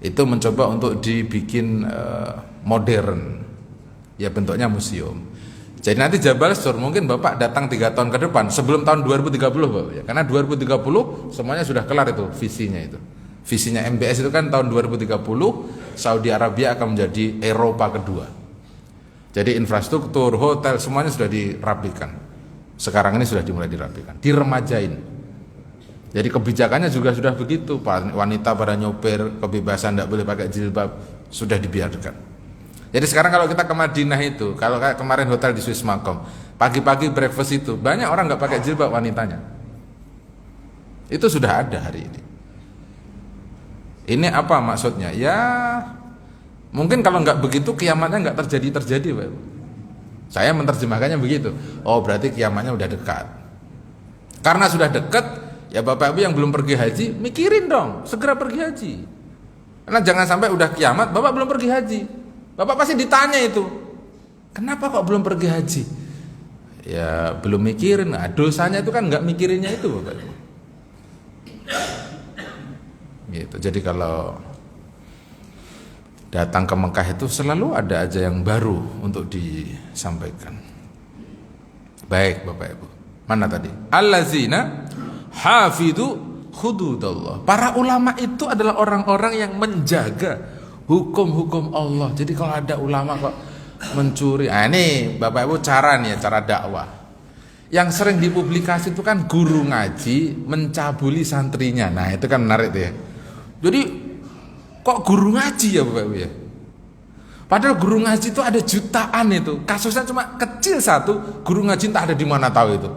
itu mencoba untuk dibikin modern. Ya bentuknya museum. Jadi nanti Jabal Sur mungkin Bapak datang 3 tahun ke depan sebelum tahun 2030 Bapak ya. Karena 2030 semuanya sudah kelar itu visinya itu. Visinya MBS itu kan tahun 2030 Saudi Arabia akan menjadi Eropa kedua. Jadi infrastruktur, hotel semuanya sudah dirapikan. Sekarang ini sudah dimulai dirapikan, diremajain. Jadi kebijakannya juga sudah begitu. Wanita pada nyopir, kebebasan tidak boleh pakai jilbab, sudah dibiarkan. Jadi sekarang kalau kita ke Madinah itu, kalau kayak kemarin hotel di Swiss Makom, pagi-pagi breakfast itu banyak orang nggak pakai jilbab wanitanya. Itu sudah ada hari ini. Ini apa maksudnya? Ya mungkin kalau nggak begitu kiamatnya nggak terjadi, Pak Ibu. Saya menerjemahkannya begitu. Oh berarti kiamatnya udah dekat. Karena sudah dekat, ya Bapak Ibu yang belum pergi haji, mikirin dong, segera pergi haji. Karena jangan sampai udah kiamat, Bapak belum pergi haji. Bapak pasti ditanya itu, kenapa kok belum pergi haji? Ya belum mikirin. Nah, dosanya itu kan nggak mikirinnya itu, Bapak Ibu. Gitu. Jadi kalau datang ke Mekah itu selalu ada aja yang baru untuk disampaikan. Baik Bapak Ibu. Mana tadi? Allazina hafidhu hududallah. Para ulama itu adalah orang-orang yang menjaga hukum-hukum Allah. Jadi kalau ada ulama kok mencuri, ini Bapak Ibu cara nih ya, cara dakwah. Yang sering dipublikasi itu kan guru ngaji mencabuli santrinya. Nah itu kan menarik tuh ya. Jadi kok guru ngaji ya Bapak Ibu ya? Padahal guru ngaji itu ada jutaan itu. Kasusnya cuma kecil satu, guru ngaji entah ada di mana tahu itu.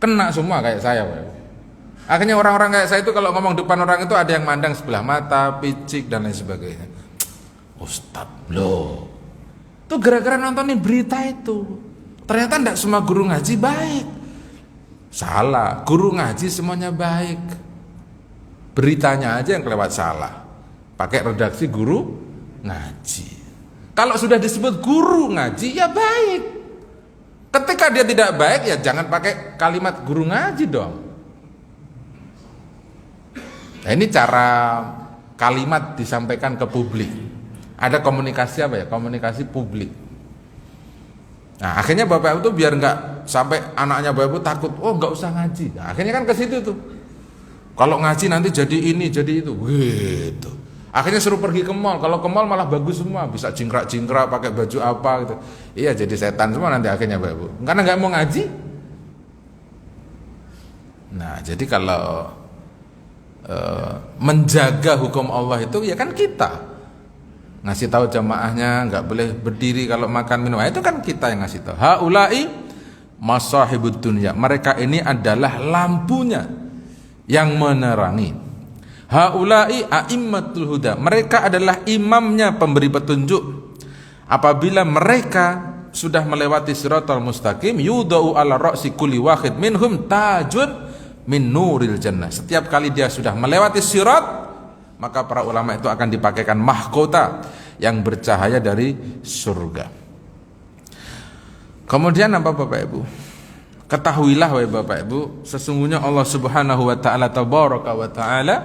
Kena semua kayak saya Bapak Ibu. Akhirnya orang-orang kayak saya itu kalau ngomong depan orang itu ada yang mandang sebelah mata, picik dan lain sebagainya. Ustadz loh. Itu gara-gara nontonin berita itu. Ternyata tidak semua guru ngaji baik. Salah, guru ngaji semuanya baik. Beritanya aja yang kelewat salah. Pakai redaksi guru ngaji. Kalau sudah disebut guru ngaji ya baik. Ketika dia tidak baik ya jangan pakai kalimat guru ngaji dong. Nah, ini cara kalimat disampaikan ke publik. Ada komunikasi apa ya? Komunikasi publik. Nah, akhirnya Bapak Ibu tuh biar nggak sampai anaknya Bapak Ibu takut, oh nggak usah ngaji. Nah, akhirnya kan ke situ tuh. Kalau ngaji nanti jadi ini, jadi itu, gitu. Akhirnya suruh pergi ke mall. Kalau ke mall malah bagus semua, bisa jingkrak-jingkrak, pakai baju apa gitu. Iya, jadi setan semua nanti akhirnya Bapak Ibu. Karena nggak mau ngaji. Nah, jadi kalau menjaga hukum Allah itu ya kan kita ngasih tahu jamaahnya nggak boleh berdiri kalau makan minum, itu kan kita yang ngasih tahu. Haulai masahibud dunya, mereka ini adalah lampunya yang menerangi. Haulai a'immatul huda, mereka adalah imamnya pemberi petunjuk. Apabila mereka sudah melewati siratal mustaqim, yudau ala ra'si kulli wahid minhum tajun min nuril jannah. Setiap kali dia sudah melewati sirat, maka para ulama itu akan dipakaikan mahkota yang bercahaya dari surga. Kemudian apa Bapak Ibu? Ketahuilah wahai Bapak Ibu, sesungguhnya Allah Subhanahu wa taala tabaraka wa taala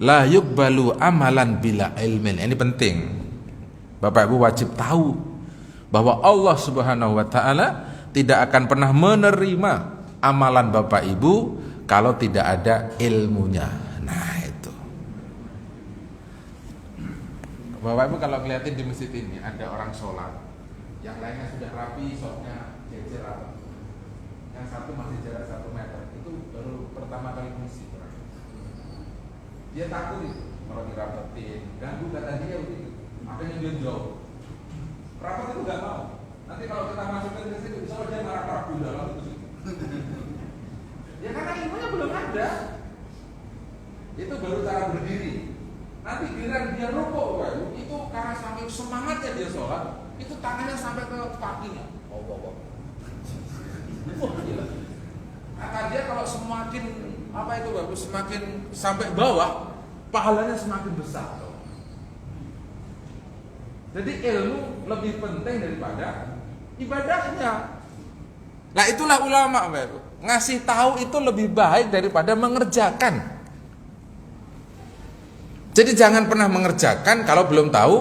la yuqbalu amalan bila ilmin. Ini penting. Bapak Ibu wajib tahu bahwa Allah Subhanahu wa taala tidak akan pernah menerima amalan Bapak Ibu kalau tidak ada ilmunya. Nah itu Bapak Ibu kalau ngeliatin di masjid ini ada orang sholat, yang lainnya sudah rapi, sholatnya jejer apa, yang satu masih jarak 1 meter, itu baru pertama kali ngisi. Dia takut itu kalau dirapetin, ganggu kata dia begitu, makanya dia jauh. Rapat itu nggak mau. Nanti kalau kita masukin ke situ, bisa dia marah-marah di dalam itu. Ya karena ilmunya belum ada. Itu baru cara berdiri. Nanti giliran dia rukuk, itu karena saking semangatnya dia sholat, itu tangannya sampai ke kakinya. Kata dia kalau semakin apa itu bagus, semakin sampai bawah, pahalanya semakin besar. Jadi ilmu lebih penting daripada ibadahnya. Nah itulah ulama, Bapak. Ngasih tahu itu lebih baik daripada mengerjakan. Jadi jangan pernah mengerjakan kalau belum tahu.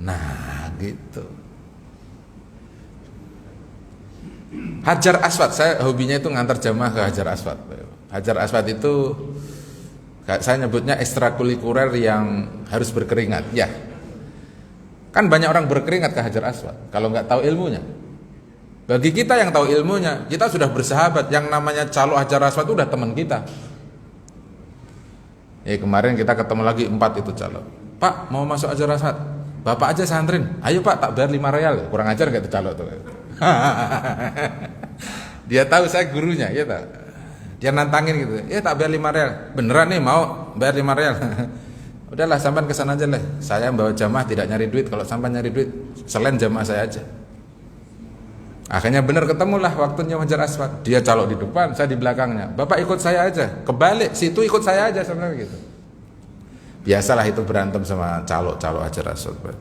Nah gitu. Hajar Aswad, saya hobinya itu ngantar jamaah ke Hajar Aswad. Hajar Aswad itu saya nyebutnya ekstrakurikuler yang harus berkeringat. Ya, kan banyak orang berkeringat ke Hajar Aswad kalau nggak tahu ilmunya. Bagi kita yang tahu ilmunya, kita sudah bersahabat. Yang namanya calo Hajar Aswad itu udah teman kita. Kemarin kita ketemu lagi 4 itu calo. Pak, mau masuk Hajar Aswad? Bapak aja santrin. Ayo Pak, tak bayar 5 real. Kurang ajar gak itu calo tuh. Dia tahu saya gurunya, ya tak. Dia nantangin gitu. Tak bayar 5 real. Beneran nih mau bayar 5 real. Udahlah, sampean kesana aja lah. Saya bawa jamaah tidak nyari duit. Kalau sampean nyari duit, selain jamaah saya aja. Akhirnya benar ketemulah waktunya Hajar Aswad. Dia calo di depan, saya di belakangnya. Bapak ikut saya aja. Kebalik, situ ikut saya aja sebenarnya gitu. Biasalah itu berantem sama calo-calo Hajar Aswad.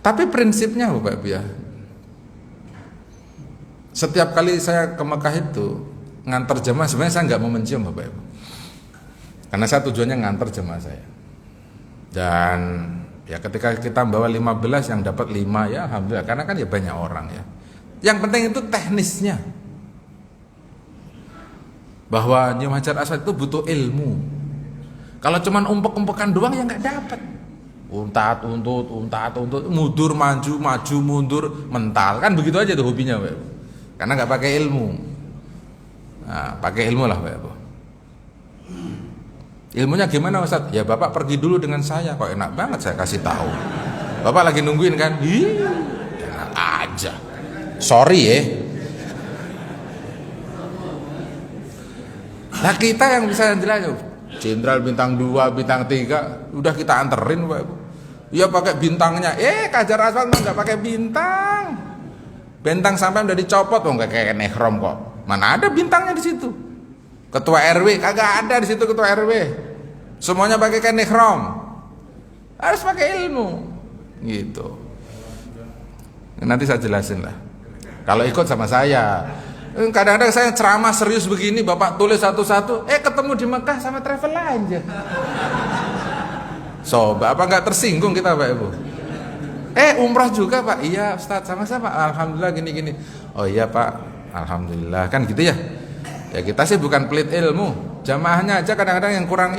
Tapi prinsipnya Bapak Ibu ya, setiap kali saya ke Mekah itu ngantar jemaah, sebenarnya saya nggak mau mencium Bapak Ibu, karena saya tujuannya ngantar jemaah saya. Dan ya ketika kita bawa 15 yang dapat 5 ya alhamdulillah, karena kan ya banyak orang ya. Yang penting itu teknisnya, bahwa nyium Hajar Aswad itu butuh ilmu. Kalau cuman umpek-umpekan doang ya nggak dapat. Untat untut, mundur maju mundur, mental, kan begitu aja tuh hobinya Pak. Karena nggak pakai ilmu. Nah, pakai ilmu lah Pak. Ilmunya gimana Ustaz? Ya Bapak pergi dulu dengan saya. Kok enak banget saya kasih tahu. Bapak lagi nungguin kan? Enak aja. Sorry ya. Nah kita yang bisa jelas. Jenderal bintang 2, bintang 3 udah kita anterin Pak Ibu. Ya pakai bintangnya. Hajar Aswad mah enggak pakai bintang. Bintang sampai udah dicopot, enggak kayak nehrom kok. Mana ada bintangnya di situ? Ketua RW kagak ada di situ, ketua RW. Semuanya pakai kain nehrom. Harus pakai ilmu. Gitu. Nanti saya jelasin lah. Kalau ikut sama saya. Kadang-kadang saya ceramah serius begini, Bapak tulis satu-satu, ketemu di Mekah sama travel aja. Apa nggak tersinggung kita Pak Ibu? Umrah juga Pak? Iya Ustadz, sama-sama alhamdulillah gini-gini. Oh iya Pak, alhamdulillah, kan gitu ya. Ya kita sih bukan pelit ilmu, jamaahnya aja kadang-kadang yang kurang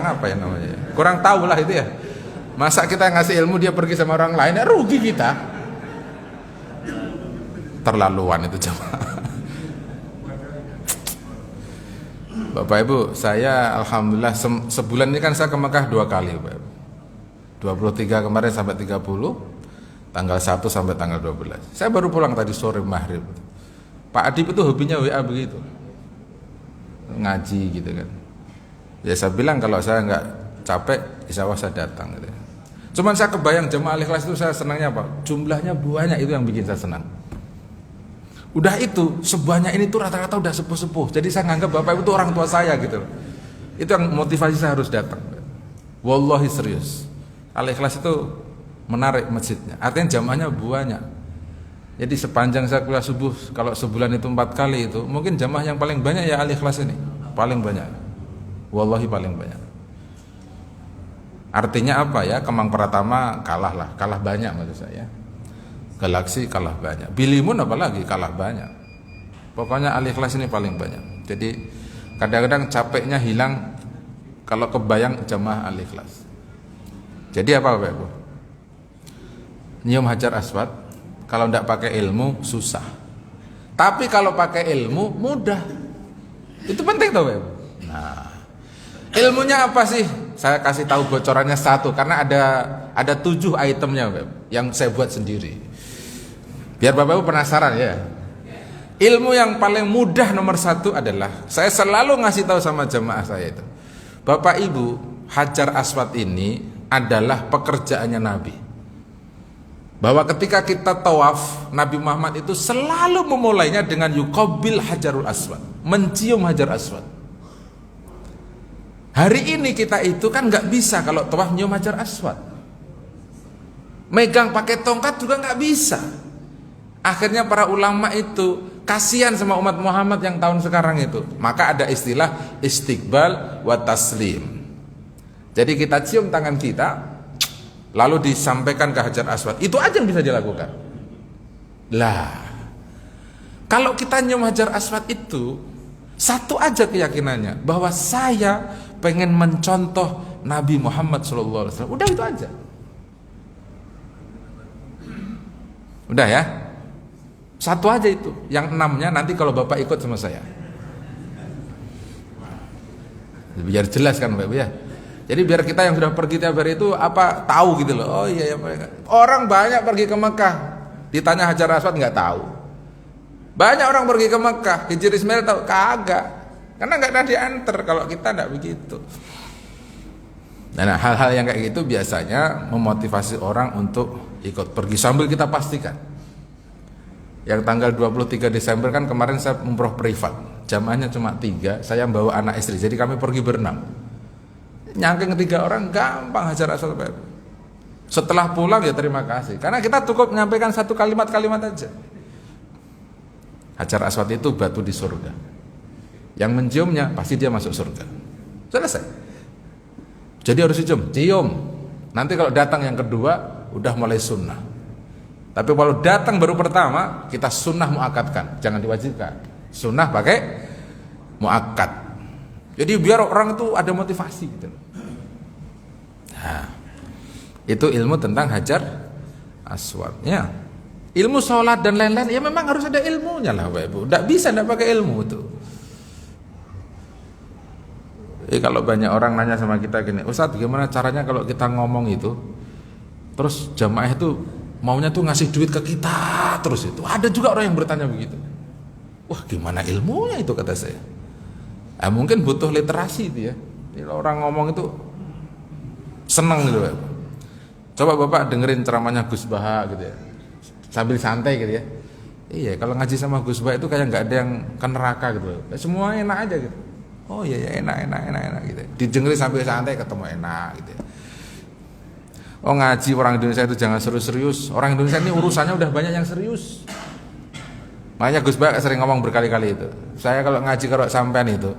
apa ya namanya, kurang tahu lah itu ya. Masa kita ngasih ilmu dia pergi sama orang lain, rugi kita. Terlaluan itu jamaah. Bapak Ibu, saya alhamdulillah sebulan ini kan saya ke Mekah 2 kali Bapak Ibu. 23 kemarin sampai 30, tanggal 1 sampai tanggal 12. Saya baru pulang tadi sore maghrib. Pak Adib itu hobinya WA begitu, ngaji gitu kan. Ya saya bilang kalau saya nggak capek, insya Allah saya datang gitu. Cuman saya kebayang jemaah Al-Ikhlas itu saya senangnya apa? Jumlahnya banyak, itu yang bikin saya senang. Udah itu, sebanyak ini tuh rata-rata udah sepuh-sepuh. Jadi saya nganggap Bapak Ibu itu orang tua saya gitu. Itu yang motivasi saya harus datang. Wallahi serius. Al-Ikhlas itu menarik masjidnya. Artinya jamaahnya banyak. Jadi sepanjang saya kuliah subuh, kalau sebulan itu 4 kali itu, mungkin jamaah yang paling banyak ya Al-Ikhlas ini. Paling banyak. Wallahi paling banyak. Artinya apa ya? Kemang Pratama kalah banyak maksud saya. Galaksi kalah banyak. Bilimun apalagi kalah banyak. Pokoknya Al-Ikhlas ini paling banyak. Jadi kadang-kadang capeknya hilang kalau kebayang jamaah Al-Ikhlas. Jadi apa Bapak Ibu? Nyium Hajar Aswad kalau tidak pakai ilmu susah. Tapi kalau pakai ilmu mudah. Itu penting tuh Bapak Ibu. Nah, ilmunya apa sih? Saya kasih tahu bocorannya 1 karena ada 7 itemnya Bapak Ibu, yang saya buat sendiri. Biar Bapak Ibu penasaran ya. Ilmu yang paling mudah nomor 1 adalah, saya selalu ngasih tahu sama jemaah saya itu, Bapak Ibu, Hajar Aswad ini adalah pekerjaannya Nabi. Bahwa ketika kita tawaf, Nabi Muhammad itu selalu memulainya dengan yuqabbil Hajarul Aswad, mencium Hajar Aswad. Hari ini kita itu kan nggak bisa kalau tawaf nyium Hajar Aswad. Megang pakai tongkat juga nggak bisa. Akhirnya para ulama itu kasihan sama umat Muhammad yang tahun sekarang itu. Maka ada istilah istiqbal wa taslim. Jadi kita cium tangan kita, lalu disampaikan ke Hajar Aswad. Itu aja yang bisa dilakukan. Lah, kalau kita nyium Hajar Aswad itu, 1 aja keyakinannya, bahwa saya pengen mencontoh Nabi Muhammad SAW. Udah itu aja. Udah ya. Satu aja itu, yang 6-nya nanti kalau Bapak ikut sama saya. Biar jelas kan Bapak ya. Jadi biar kita yang sudah pergi tiap hari itu apa tahu gitu loh. Oh iya ya mereka. Orang banyak pergi ke Mekah, ditanya Hajar Aswad nggak tahu. Banyak orang pergi ke Mekah, Hijri Ismail tahu kagak. Karena nggak ada diantar, kalau kita nggak begitu. Nah, hal-hal yang kayak gitu biasanya memotivasi orang untuk ikut pergi sambil kita pastikan. Yang tanggal 23 Desember kan kemarin saya umroh privat, jamaahnya cuma 3, saya bawa anak istri, jadi kami pergi berenam. Nyangking 3 orang gampang Hajar Aswad. Setelah pulang ya terima kasih, karena kita cukup menyampaikan satu kalimat-kalimat aja. Hajar Aswad itu batu di surga, yang menciumnya pasti dia masuk surga. Selesai. Jadi harus cium. Nanti kalau datang yang kedua udah mulai sunnah. Tapi kalau datang baru pertama kita sunnah muakkadkan, jangan diwajibkan. Sunnah pakai muakkad. Jadi biar orang itu ada motivasi gitu. Nah, itu ilmu tentang Hajar Aswad. Ya. Ilmu sholat dan lain-lain ya memang harus ada ilmunya lah Bapak Ibu. Nggak bisa nggak pakai ilmu itu. Kalau banyak orang nanya sama kita gini, Ustadz gimana caranya kalau kita ngomong itu, terus jamaah itu maunya tuh ngasih duit ke kita terus itu. Ada juga orang yang bertanya begitu. Wah gimana ilmunya itu kata saya. Mungkin butuh literasi itu ya. Kalau orang ngomong itu seneng gitu Bapak. Coba Bapak dengerin ceramahnya Gus Baha gitu ya, sambil santai gitu ya. Iya kalau ngaji sama Gus Baha itu kayak nggak ada yang ke neraka gitu. Semua enak aja gitu. Oh iya ya enak gitu. Didengerin sambil santai ketemu enak gitu. Oh ngaji orang Indonesia itu jangan serius-serius. Orang Indonesia ini urusannya udah banyak yang serius. Makanya Gus Bak sering ngomong berkali-kali itu. Saya kalau ngaji karo sampean itu,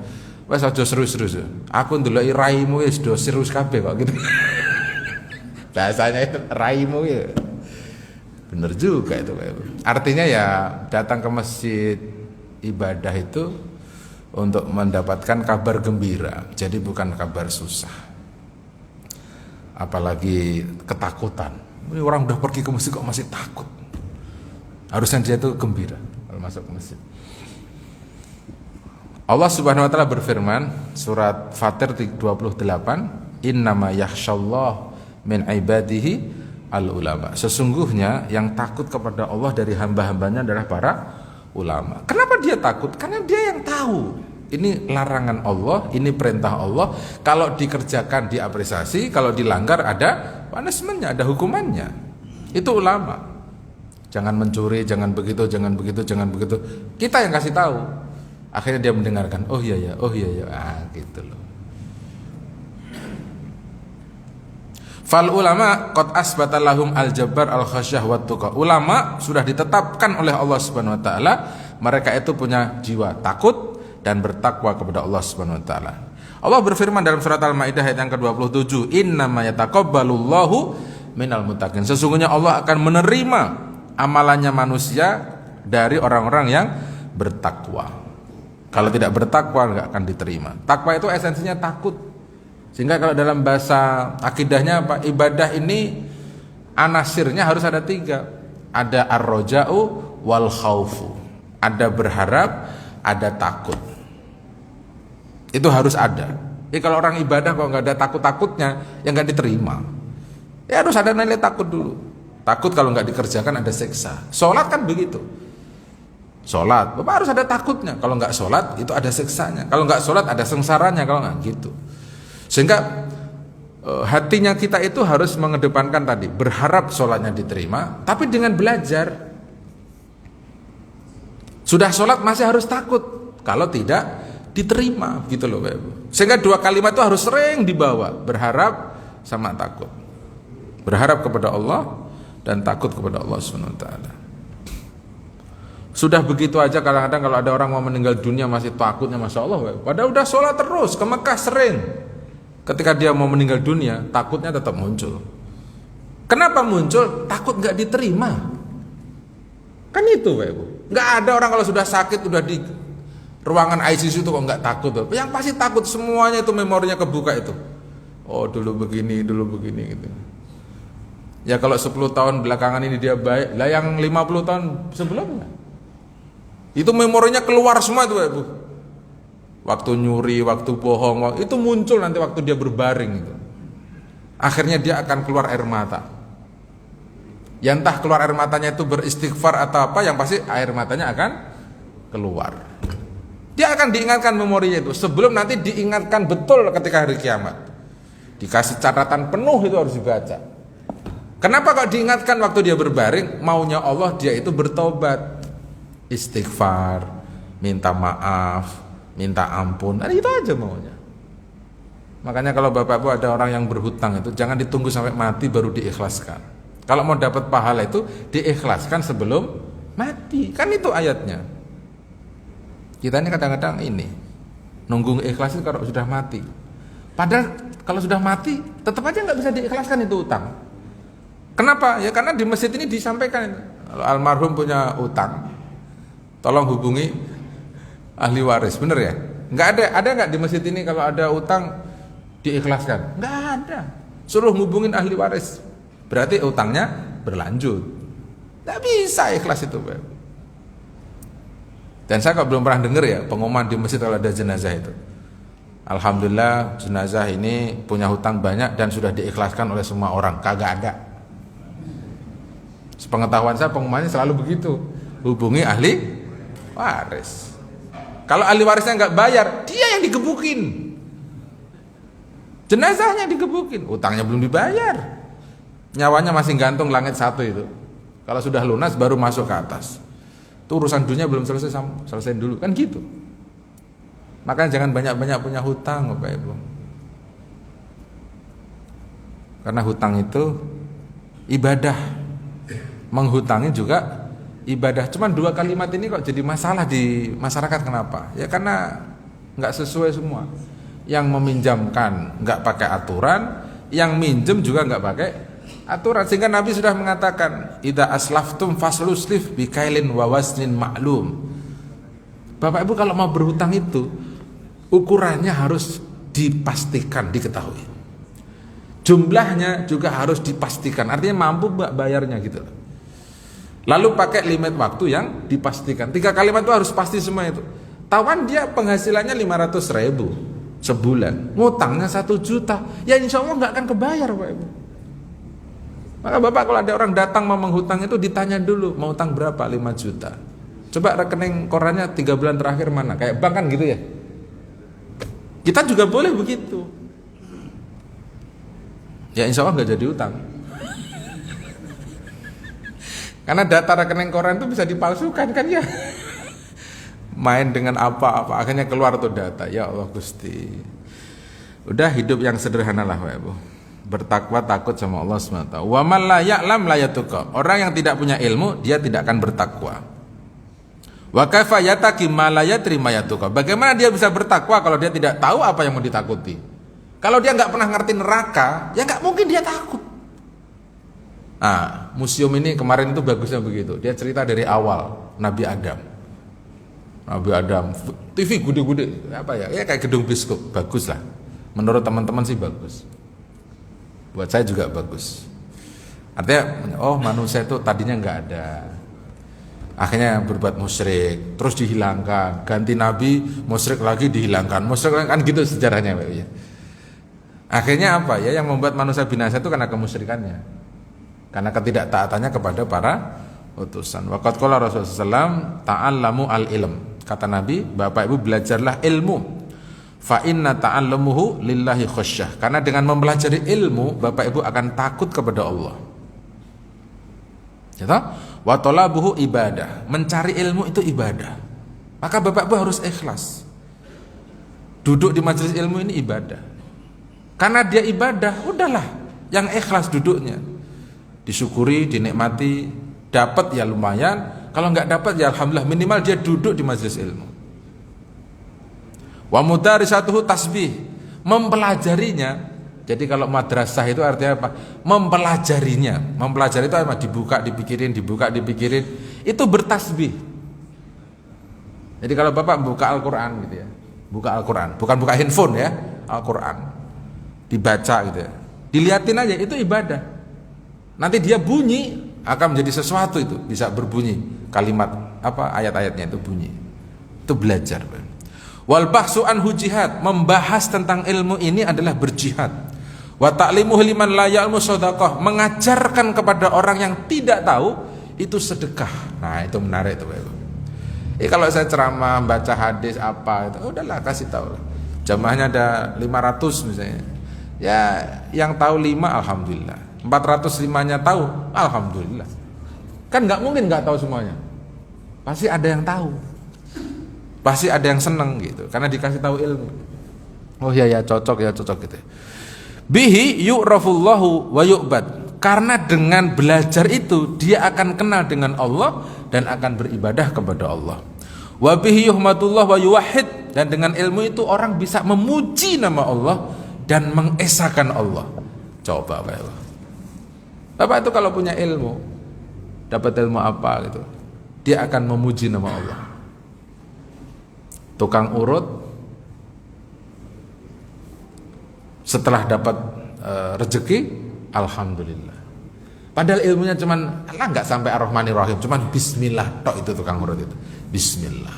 wes aja serius-serius. Aku ndeloki raimu wis do serius kabeh kok gitu. Bahasanya itu raimu ya. Bener juga itu. Artinya ya datang ke masjid ibadah itu untuk mendapatkan kabar gembira. Jadi bukan kabar susah. Apalagi ketakutan. Ini orang udah pergi ke masjid kok masih takut. Harusnya dia itu gembira kalau masuk ke masjid. Allah Subhanahu wa taala berfirman surat Fatir 28, "Innama yakhsyallah min ibadihi al-ulama." Sesungguhnya yang takut kepada Allah dari hamba-hambanya adalah para ulama. Kenapa dia takut? Karena dia yang tahu. Ini larangan Allah, ini perintah Allah. Kalau dikerjakan diapresiasi, kalau dilanggar ada punishment-nya, ada hukumannya. Itu ulama. Jangan mencuri, jangan begitu, jangan begitu, jangan begitu. Kita yang kasih tahu. Akhirnya dia mendengarkan. Oh iya ya, gitu loh. Fal ulama qad asbata lahum al-jabbar al-khasyah wat tuqa. Ulama sudah ditetapkan oleh Allah Subhanahu wa taala, mereka itu punya jiwa takut dan bertakwa kepada Allah Subhanahu wa taala. Allah berfirman dalam surat Al-Maidah ayat yang ke-27, "Innama yataqabbalullahu minal muttaqin." Sesungguhnya Allah akan menerima amalannya manusia dari orang-orang yang bertakwa. Kalau tidak bertakwa enggak akan diterima. Takwa itu esensinya takut. Sehingga kalau dalam bahasa akidahnya apa? Ibadah ini anasirnya harus ada 3. Ada ar-raja'u wal khaufu. Ada berharap, ada takut. Itu harus ada. Jadi kalau orang ibadah kok nggak ada takut-takutnya, ya nggak diterima. Ya harus ada nilai takut dulu. Takut kalau nggak dikerjakan ada siksa. Sholat kan begitu. Sholat, Bapak harus ada takutnya. Kalau nggak sholat itu ada siksanya. Kalau nggak sholat ada sengsaranya. Kalau nggak gitu. Sehingga hatinya kita itu harus mengedepankan tadi, berharap sholatnya diterima, tapi dengan belajar. Sudah sholat masih harus takut kalau tidak diterima, gitu loh Bapak Ibu. Sehingga 2 kalimat itu harus sering dibawa, berharap sama takut. Berharap kepada Allah dan takut kepada Allah Subhanahu wa taala. Sudah begitu aja kadang-kadang kalau ada orang mau meninggal dunia masih takutnya, Masya Allah Bapak Ibu. Padahal udah sholat terus, ke Mekah sering. Ketika dia mau meninggal dunia, takutnya tetap muncul. Kenapa muncul? Takut gak diterima. Kan itu Bapak Ibu. Gak ada orang kalau sudah sakit, udah di ruangan ICU itu kok gak takut. Yang pasti takut, semuanya itu memorinya kebuka itu. Oh dulu begini gitu. Ya kalau 10 tahun belakangan ini dia baik, lah yang 50 tahun sebelumnya Itu memorinya keluar semua tuh Ibu. Waktu nyuri, waktu bohong, itu muncul nanti waktu dia berbaring itu. Akhirnya dia akan keluar air mata. Ya entah keluar air matanya itu beristighfar atau apa, yang pasti air matanya akan keluar. Dia akan diingatkan memorinya itu sebelum nanti diingatkan betul ketika hari kiamat. Dikasih catatan penuh itu harus dibaca. Kenapa kok diingatkan waktu dia berbaring? Maunya Allah dia itu bertobat, istighfar, minta maaf, minta ampun. Nah, itu aja maunya. Makanya kalau Bapak Ibu ada orang yang berhutang itu jangan ditunggu sampai mati baru diikhlaskan. Kalau mau dapat pahala itu diikhlaskan sebelum mati. Kan itu ayatnya. Kita ini kadang-kadang ini nunggu ikhlas itu kalau sudah mati. Padahal kalau sudah mati tetap aja nggak bisa diikhlaskan itu utang. Kenapa? Ya karena di masjid ini disampaikan kalau almarhum punya utang, tolong hubungi ahli waris. Bener ya? Nggak ada nggak di masjid ini kalau ada utang diikhlaskan? Nggak ada. Suruh hubungin ahli waris. Berarti utangnya berlanjut. Nggak bisa ikhlas itu. Dan saya kok belum pernah dengar ya pengumuman di masjid kalau ada jenazah itu. Alhamdulillah jenazah ini punya hutang banyak dan sudah diikhlaskan oleh semua orang. Kagak ada. Sepengetahuan saya pengumumannya selalu begitu. Hubungi ahli waris. Kalau ahli warisnya nggak bayar, dia yang digebukin. Jenazahnya digebukin, utangnya belum dibayar. Nyawanya masih gantung langit satu itu. Kalau sudah lunas baru masuk ke atas. Itu urusan dunia belum selesai dulu kan gitu. Makanya jangan banyak-banyak punya hutang Bapak Ibu. Karena hutang itu ibadah. Menghutangi juga ibadah. Cuman dua kalimat ini kok jadi masalah di masyarakat, kenapa? Ya karena nggak sesuai semua. Yang meminjamkan nggak pakai aturan, yang minjem juga nggak pakai aturan. Sehingga Nabi sudah mengatakan, idza aslaftum fasluslif bikailin wa wasnin ma'lum. Bapak Ibu kalau mau berhutang itu ukurannya harus dipastikan, diketahui. Jumlahnya juga harus dipastikan. Artinya mampu bayarnya gitu. Lalu pakai limit waktu yang dipastikan. 3 kalimat itu harus pasti semua itu. Tawan dia penghasilannya 500.000 sebulan, ngutangnya 1 juta, ya insya Allah nggak akan kebayar Pak Ibu. Maka Bapak kalau ada orang datang mau menghutang itu ditanya dulu, mau utang berapa? 5 juta. Coba rekening korannya 3 bulan terakhir mana? Kayak bank kan gitu ya. Kita juga boleh begitu. Ya insya Allah nggak jadi utang. Karena data rekening koran itu bisa dipalsukan kan ya. Main dengan apa-apa akhirnya keluar tuh data. Ya Allah Gusti. Udah hidup yang sederhana lah Pak Ibu. Bertakwa takut sama Allah SWT. Wa man la ya'lam la yatuqa. Orang yang tidak punya ilmu dia tidak akan bertakwa. Wa kaifa yataqi ma la yadri ma yatuqa. Bagaimana dia bisa bertakwa kalau dia tidak tahu apa yang mau ditakuti? Kalau dia nggak pernah ngerti neraka, ya nggak mungkin dia takut. Nah, museum ini kemarin itu bagusnya begitu. Dia cerita dari awal Nabi Adam. Nabi Adam, TV gede-gede, apa ya? Ya kayak gedung biskup, bagus lah. Menurut teman-teman sih bagus. Buat saya juga bagus. Artinya, oh manusia itu tadinya nggak ada. Akhirnya berbuat musyrik, terus dihilangkan. Ganti Nabi, musyrik lagi dihilangkan. Musyrik kan gitu sejarahnya, Pak ya. Akhirnya apa ya? Yang membuat manusia binasa itu karena kemusyrikannya. Karena ketidaktaatannya kepada para utusan. Waqad qala Rasulullah SAW, ta'allamu al-ilm. Kata Nabi, Bapak Ibu belajarlah ilmu. Fa inna ta'allamuhu lillahi khasyah. Karena dengan mempelajari ilmu, Bapak Ibu akan takut kepada Allah. Ya toh? Wa talabuhu ibadah. Mencari ilmu itu ibadah. Maka Bapak Ibu harus ikhlas. Duduk di majelis ilmu ini ibadah. Karena dia ibadah, udahlah, yang ikhlas duduknya. Disyukuri, dinikmati, dapat ya lumayan, kalau nggak dapat ya alhamdulillah, minimal dia duduk di majelis ilmu. Wa mudarisatuhu tasbih, mempelajarinya. Jadi kalau madrasah itu artinya apa? Mempelajarinya. Mempelajari itu apa? Dibuka, dipikirin, itu bertasbih. Jadi kalau Bapak buka Al-Qur'an gitu ya. Buka Al-Qur'an, bukan buka handphone ya, Al-Qur'an. Dibaca gitu ya. Dilihatin aja, itu ibadah. Nanti dia bunyi akan menjadi sesuatu, itu bisa berbunyi kalimat ayat-ayatnya itu bunyi. Itu belajar. Wal bahsu anhu jihad, membahas tentang ilmu ini adalah berjihad. Wa ta'limuhu liman la ya'lamu shadaqah, mengajarkan kepada orang yang tidak tahu itu sedekah. Nah, itu menarik itu, Bapak. Kalau saya ceramah baca hadis apa itu, udahlah kasih tahu. Jamaahnya ada 500 misalnya. Ya, yang tahu 5 alhamdulillah. 405-nya tahu, alhamdulillah. Kan nggak mungkin nggak tahu semuanya. Pasti ada yang tahu. Pasti ada yang seneng gitu, karena dikasih tahu ilmu. Oh ya cocok gitu. Bihi yu'rafullahu wa yu'bad. Karena dengan belajar itu dia akan kenal dengan Allah dan akan beribadah kepada Allah. Wa bihi yuhmadullah wa yuwahhid, dan dengan ilmu itu orang bisa memuji nama Allah dan mengesahkan Allah. Coba Bapak itu kalau punya ilmu, dapat ilmu apa gitu, dia akan memuji nama Allah. Tukang urut setelah dapat rezeki, alhamdulillah. Padahal ilmunya cuman nggak sampai ar-Rahmanir-Rahim, cuman bismillah tok itu tukang urut itu. Bismillah.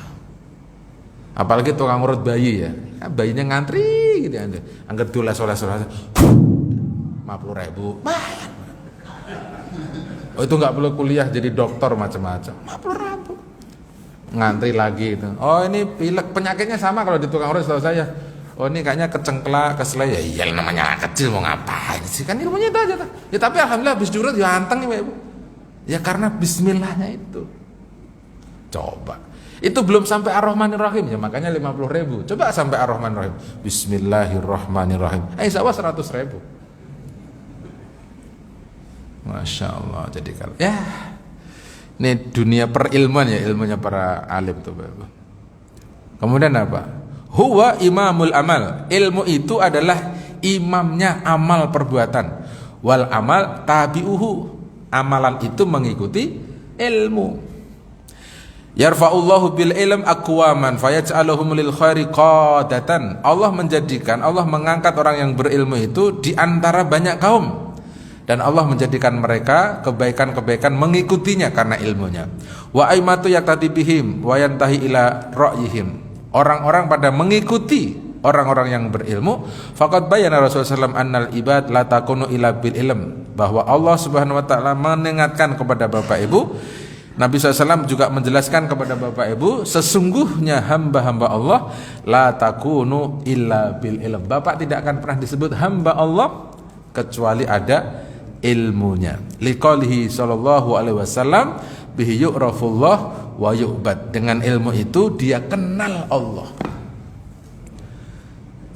Apalagi tukang urut bayi ya, bayinya ngantri gitu ya. Angkat dolas 50.000. Oh itu nggak perlu kuliah jadi dokter macam-macam. 50.000. Ngantri lagi itu. Oh ini pilek, penyakitnya sama kalau di tukang urut setahu saya. Oh ini kayaknya kecengklak, keselai. Ya iya namanya kecil mau ngapain sih, kan ilmunya itu aja. Ya tapi alhamdulillah habis diurut ya anteng nih Ibu. Ya karena bismillahnya itu. Coba. Itu belum sampai ar-Rahmanir-Rahim ya, makanya 50.000. Coba sampai ar-Rahmanir-Rahim. Bismillahirrahmanirrahim. Insya Allah 100.000. Masya Allah. Jadi kalau ya ini dunia perilmuan ya, ilmunya para alim tuh Bapak. Kemudian apa? Huwa imamul amal. Ilmu itu adalah imamnya amal perbuatan. Wal amal tabi'uhu. Amalan itu mengikuti ilmu. Yarfa'ullahu bil ilm aqwaman fayaj'aluhum lil khairi qadatan. Allah mengangkat orang yang berilmu itu di antara banyak kaum. Dan Allah menjadikan mereka kebaikan-kebaikan mengikutinya karena ilmunya. Wa aimatu yaqtadi bihim wa yantahi ila ra'yihim. Orang-orang pada mengikuti orang-orang yang berilmu. Faqad bayyana Rasulullah SAW annal ibad la takunu ila bil ilm, bahwa Allah Subhanahu wa taala mengingatkan kepada Bapak Ibu. Nabi SAW juga menjelaskan kepada Bapak Ibu, sesungguhnya hamba-hamba Allah la takunu illa bil ilm. Bapak tidak akan pernah disebut hamba Allah kecuali ada ilmunya. Liqaulihi sallallahu alaihi wasallam bihi yu'rafullah wa yu'bad. Dengan ilmu itu dia kenal Allah.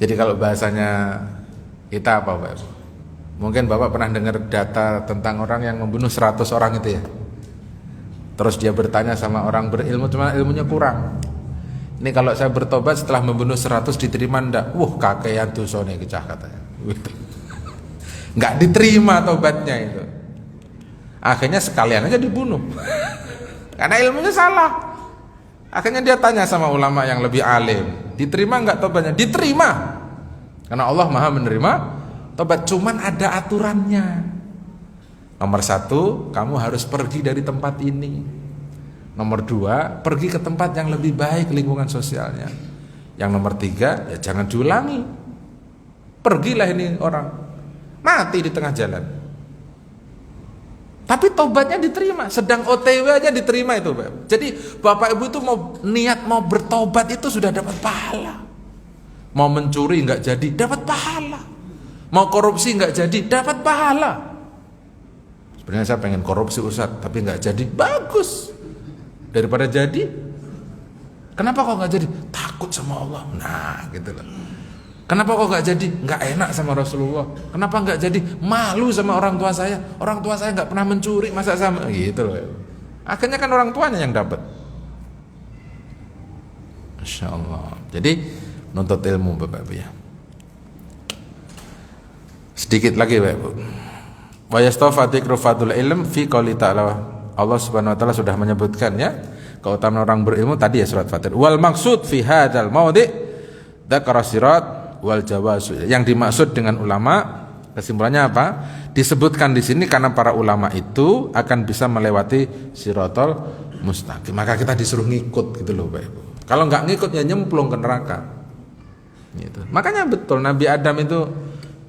Jadi kalau bahasanya kita apa Pak? Mungkin Bapak pernah dengar data tentang orang yang membunuh 100 orang itu ya. Terus dia bertanya sama orang berilmu, cuma ilmunya kurang. Ini kalau saya bertobat setelah membunuh 100 diterima ndak? Kakean dosane kecah katanya. Nggak diterima tobatnya itu. Akhirnya sekalian aja dibunuh. Karena ilmunya salah. Akhirnya dia tanya sama ulama yang lebih alim, diterima nggak tobatnya? Diterima. Karena Allah Maha menerima tobat, cuman ada aturannya. Nomor 1, kamu harus pergi dari tempat ini. Nomor 2, pergi ke tempat yang lebih baik lingkungan sosialnya. Yang nomor 3, ya jangan diulangi. Pergilah ini orang, mati di tengah jalan. Tapi tobatnya diterima, sedang OTW aja diterima itu Pak. Jadi Bapak Ibu itu mau bertobat itu sudah dapat pahala. Mau mencuri nggak jadi, dapat pahala. Mau korupsi nggak jadi, dapat pahala. Sebenarnya saya pengen korupsi Ustaz, tapi nggak jadi, bagus. Daripada jadi, kenapa kok nggak jadi? Takut sama Allah. Nah, gitu loh. Kenapa kok nggak jadi? Nggak enak sama Rasulullah. Kenapa nggak jadi? Malu sama orang tua saya. Orang tua saya nggak pernah mencuri, masa sama? Gitu loh. Akhirnya kan orang tuanya yang dapat. Masya Allah. Jadi nuntut ilmu Bapak Ibu ya. Sedikit lagi Bapak Ibu. Wa yastafatikru fadul ilm fi qouli ta'ala. Allah Subhanahu wa taala sudah menyebutkan ya keutamaan orang berilmu tadi ya surat Fatir. Wal maksud fi hadzal maudhi dzakara sirat wal jawaz. Yang dimaksud dengan ulama, kesimpulannya apa? Disebutkan di sini karena para ulama itu akan bisa melewati siratal mustaqim. Maka kita disuruh ngikut gitu loh Pak Ibu. Kalau nggak ngikut ya nyemplung ke neraka. Gitu. Makanya betul Nabi Adam itu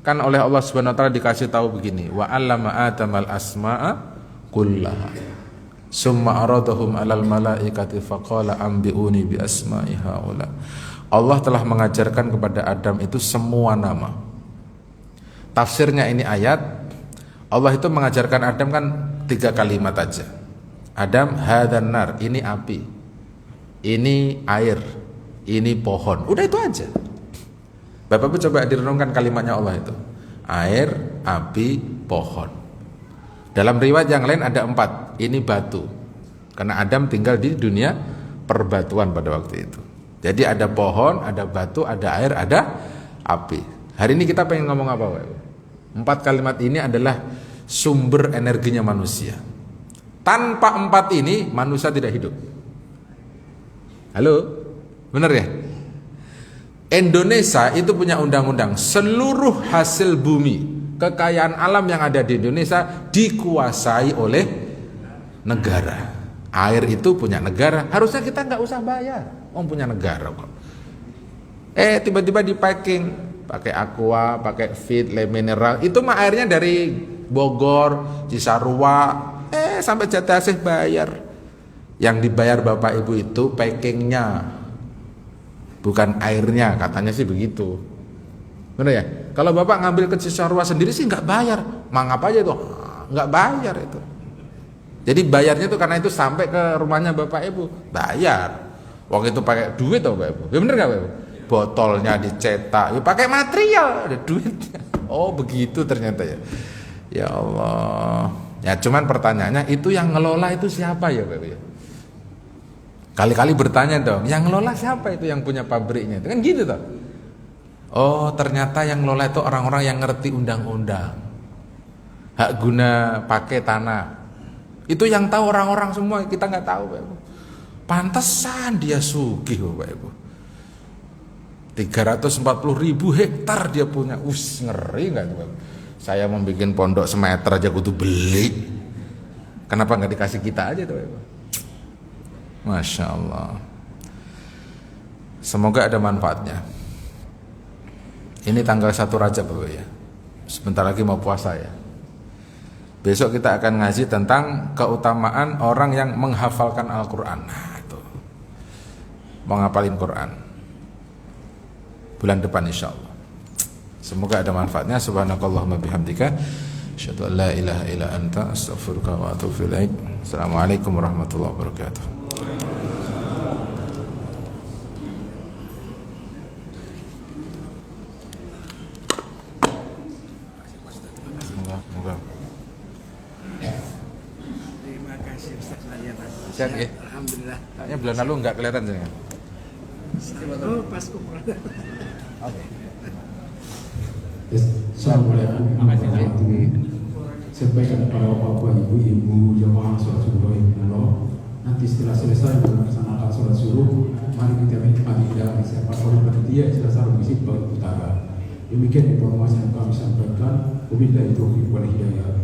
kan oleh Allah Subhanahu wa taala dikasih tahu begini, wa 'allama Adamal asma'a kullaha. Summa aradahum 'alal malaikati faqala ambi'uni bi asma'i haula. Allah telah mengajarkan kepada Adam itu semua nama. Tafsirnya ini ayat, Allah itu mengajarkan Adam kan 3 kalimat aja. Adam hadan nar, ini api. Ini air, ini pohon. Udah itu aja. Bapak-Ibu coba direnungkan kalimatnya Allah itu. Air, api, pohon. Dalam riwayat yang lain ada 4. Ini batu. Karena Adam tinggal di dunia perbatuan pada waktu itu. Jadi ada pohon, ada batu, ada air, ada api. Hari ini kita pengen ngomong apa Bapak? 4 kalimat ini adalah sumber energinya manusia. Tanpa 4 ini manusia tidak hidup. Halo? Benar ya? Indonesia itu punya undang-undang, seluruh hasil bumi, kekayaan alam yang ada di Indonesia dikuasai oleh negara. Air itu punya negara, harusnya kita nggak usah bayar, punya negara kok. Tiba-tiba di packing, pakai aqua, pakai fit, le mineral, itu mah airnya dari Bogor, Cisarua, sampai Jatah bayar. Yang dibayar Bapak Ibu itu packingnya, bukan airnya, katanya sih begitu. Benar ya? Kalau Bapak ngambil ke Cisarua sendiri sih nggak bayar, mangap aja itu, nggak bayar itu. Jadi bayarnya itu karena itu sampai ke rumahnya Bapak Ibu, bayar. Waktu itu pakai duit tau Bapak Ibu, ya bener nggak Bapak Ibu? Botolnya dicetak, ya pakai material, ada duitnya. Oh begitu ternyata ya. Ya Allah. Ya cuman pertanyaannya itu yang ngelola itu siapa ya Bapak Ibu? Kali-kali bertanya dong, yang ngelola siapa itu yang punya pabriknya? Itu kan gitu toh. Oh ternyata yang ngelola itu orang-orang yang ngerti undang-undang, hak guna pakai tanah. Itu yang tahu orang-orang semua, kita nggak tahu Bapak Ibu. Pantesan dia sugih Bapak Ibu. 340.000 hektar dia punya. Ngeri nggak tuh Bapak? Saya mau bikin pondok semeter aja kudu beli. Kenapa nggak dikasih kita aja tuh Bapak? Masya Allah. Semoga ada manfaatnya. Ini tanggal 1 Rajab Bapak ya. Sebentar lagi mau puasa ya. Besok kita akan ngaji tentang keutamaan orang yang menghafalkan Al-Quran. Nah itu, mau ngapalin Quran bulan depan insya Allah. Semoga ada manfaatnya. Subhanakallahumma bihamdika, asyhadu an la ilaha illa anta, astaghfiruka wa atubu ilaik. Assalamualaikum warahmatullahi wabarakatuh. Ya. Alhamdulillah. Kayaknya bulan lalu nggak kelihatan saya. Oh, pas umrah. Oke. Assalamualaikum warahmatullahi wabarakatuh. Sampaikan kepada Bapak Ibu jamaah sholat subuh yang Allah. Nanti setelah selesai melaksanakan sholat subuh, mari kita menikmati dari siapa orang panitia selesai mengisi baut utara. Demikian informasi yang kami sampaikan. Wabillahi taufiq wal hidayah.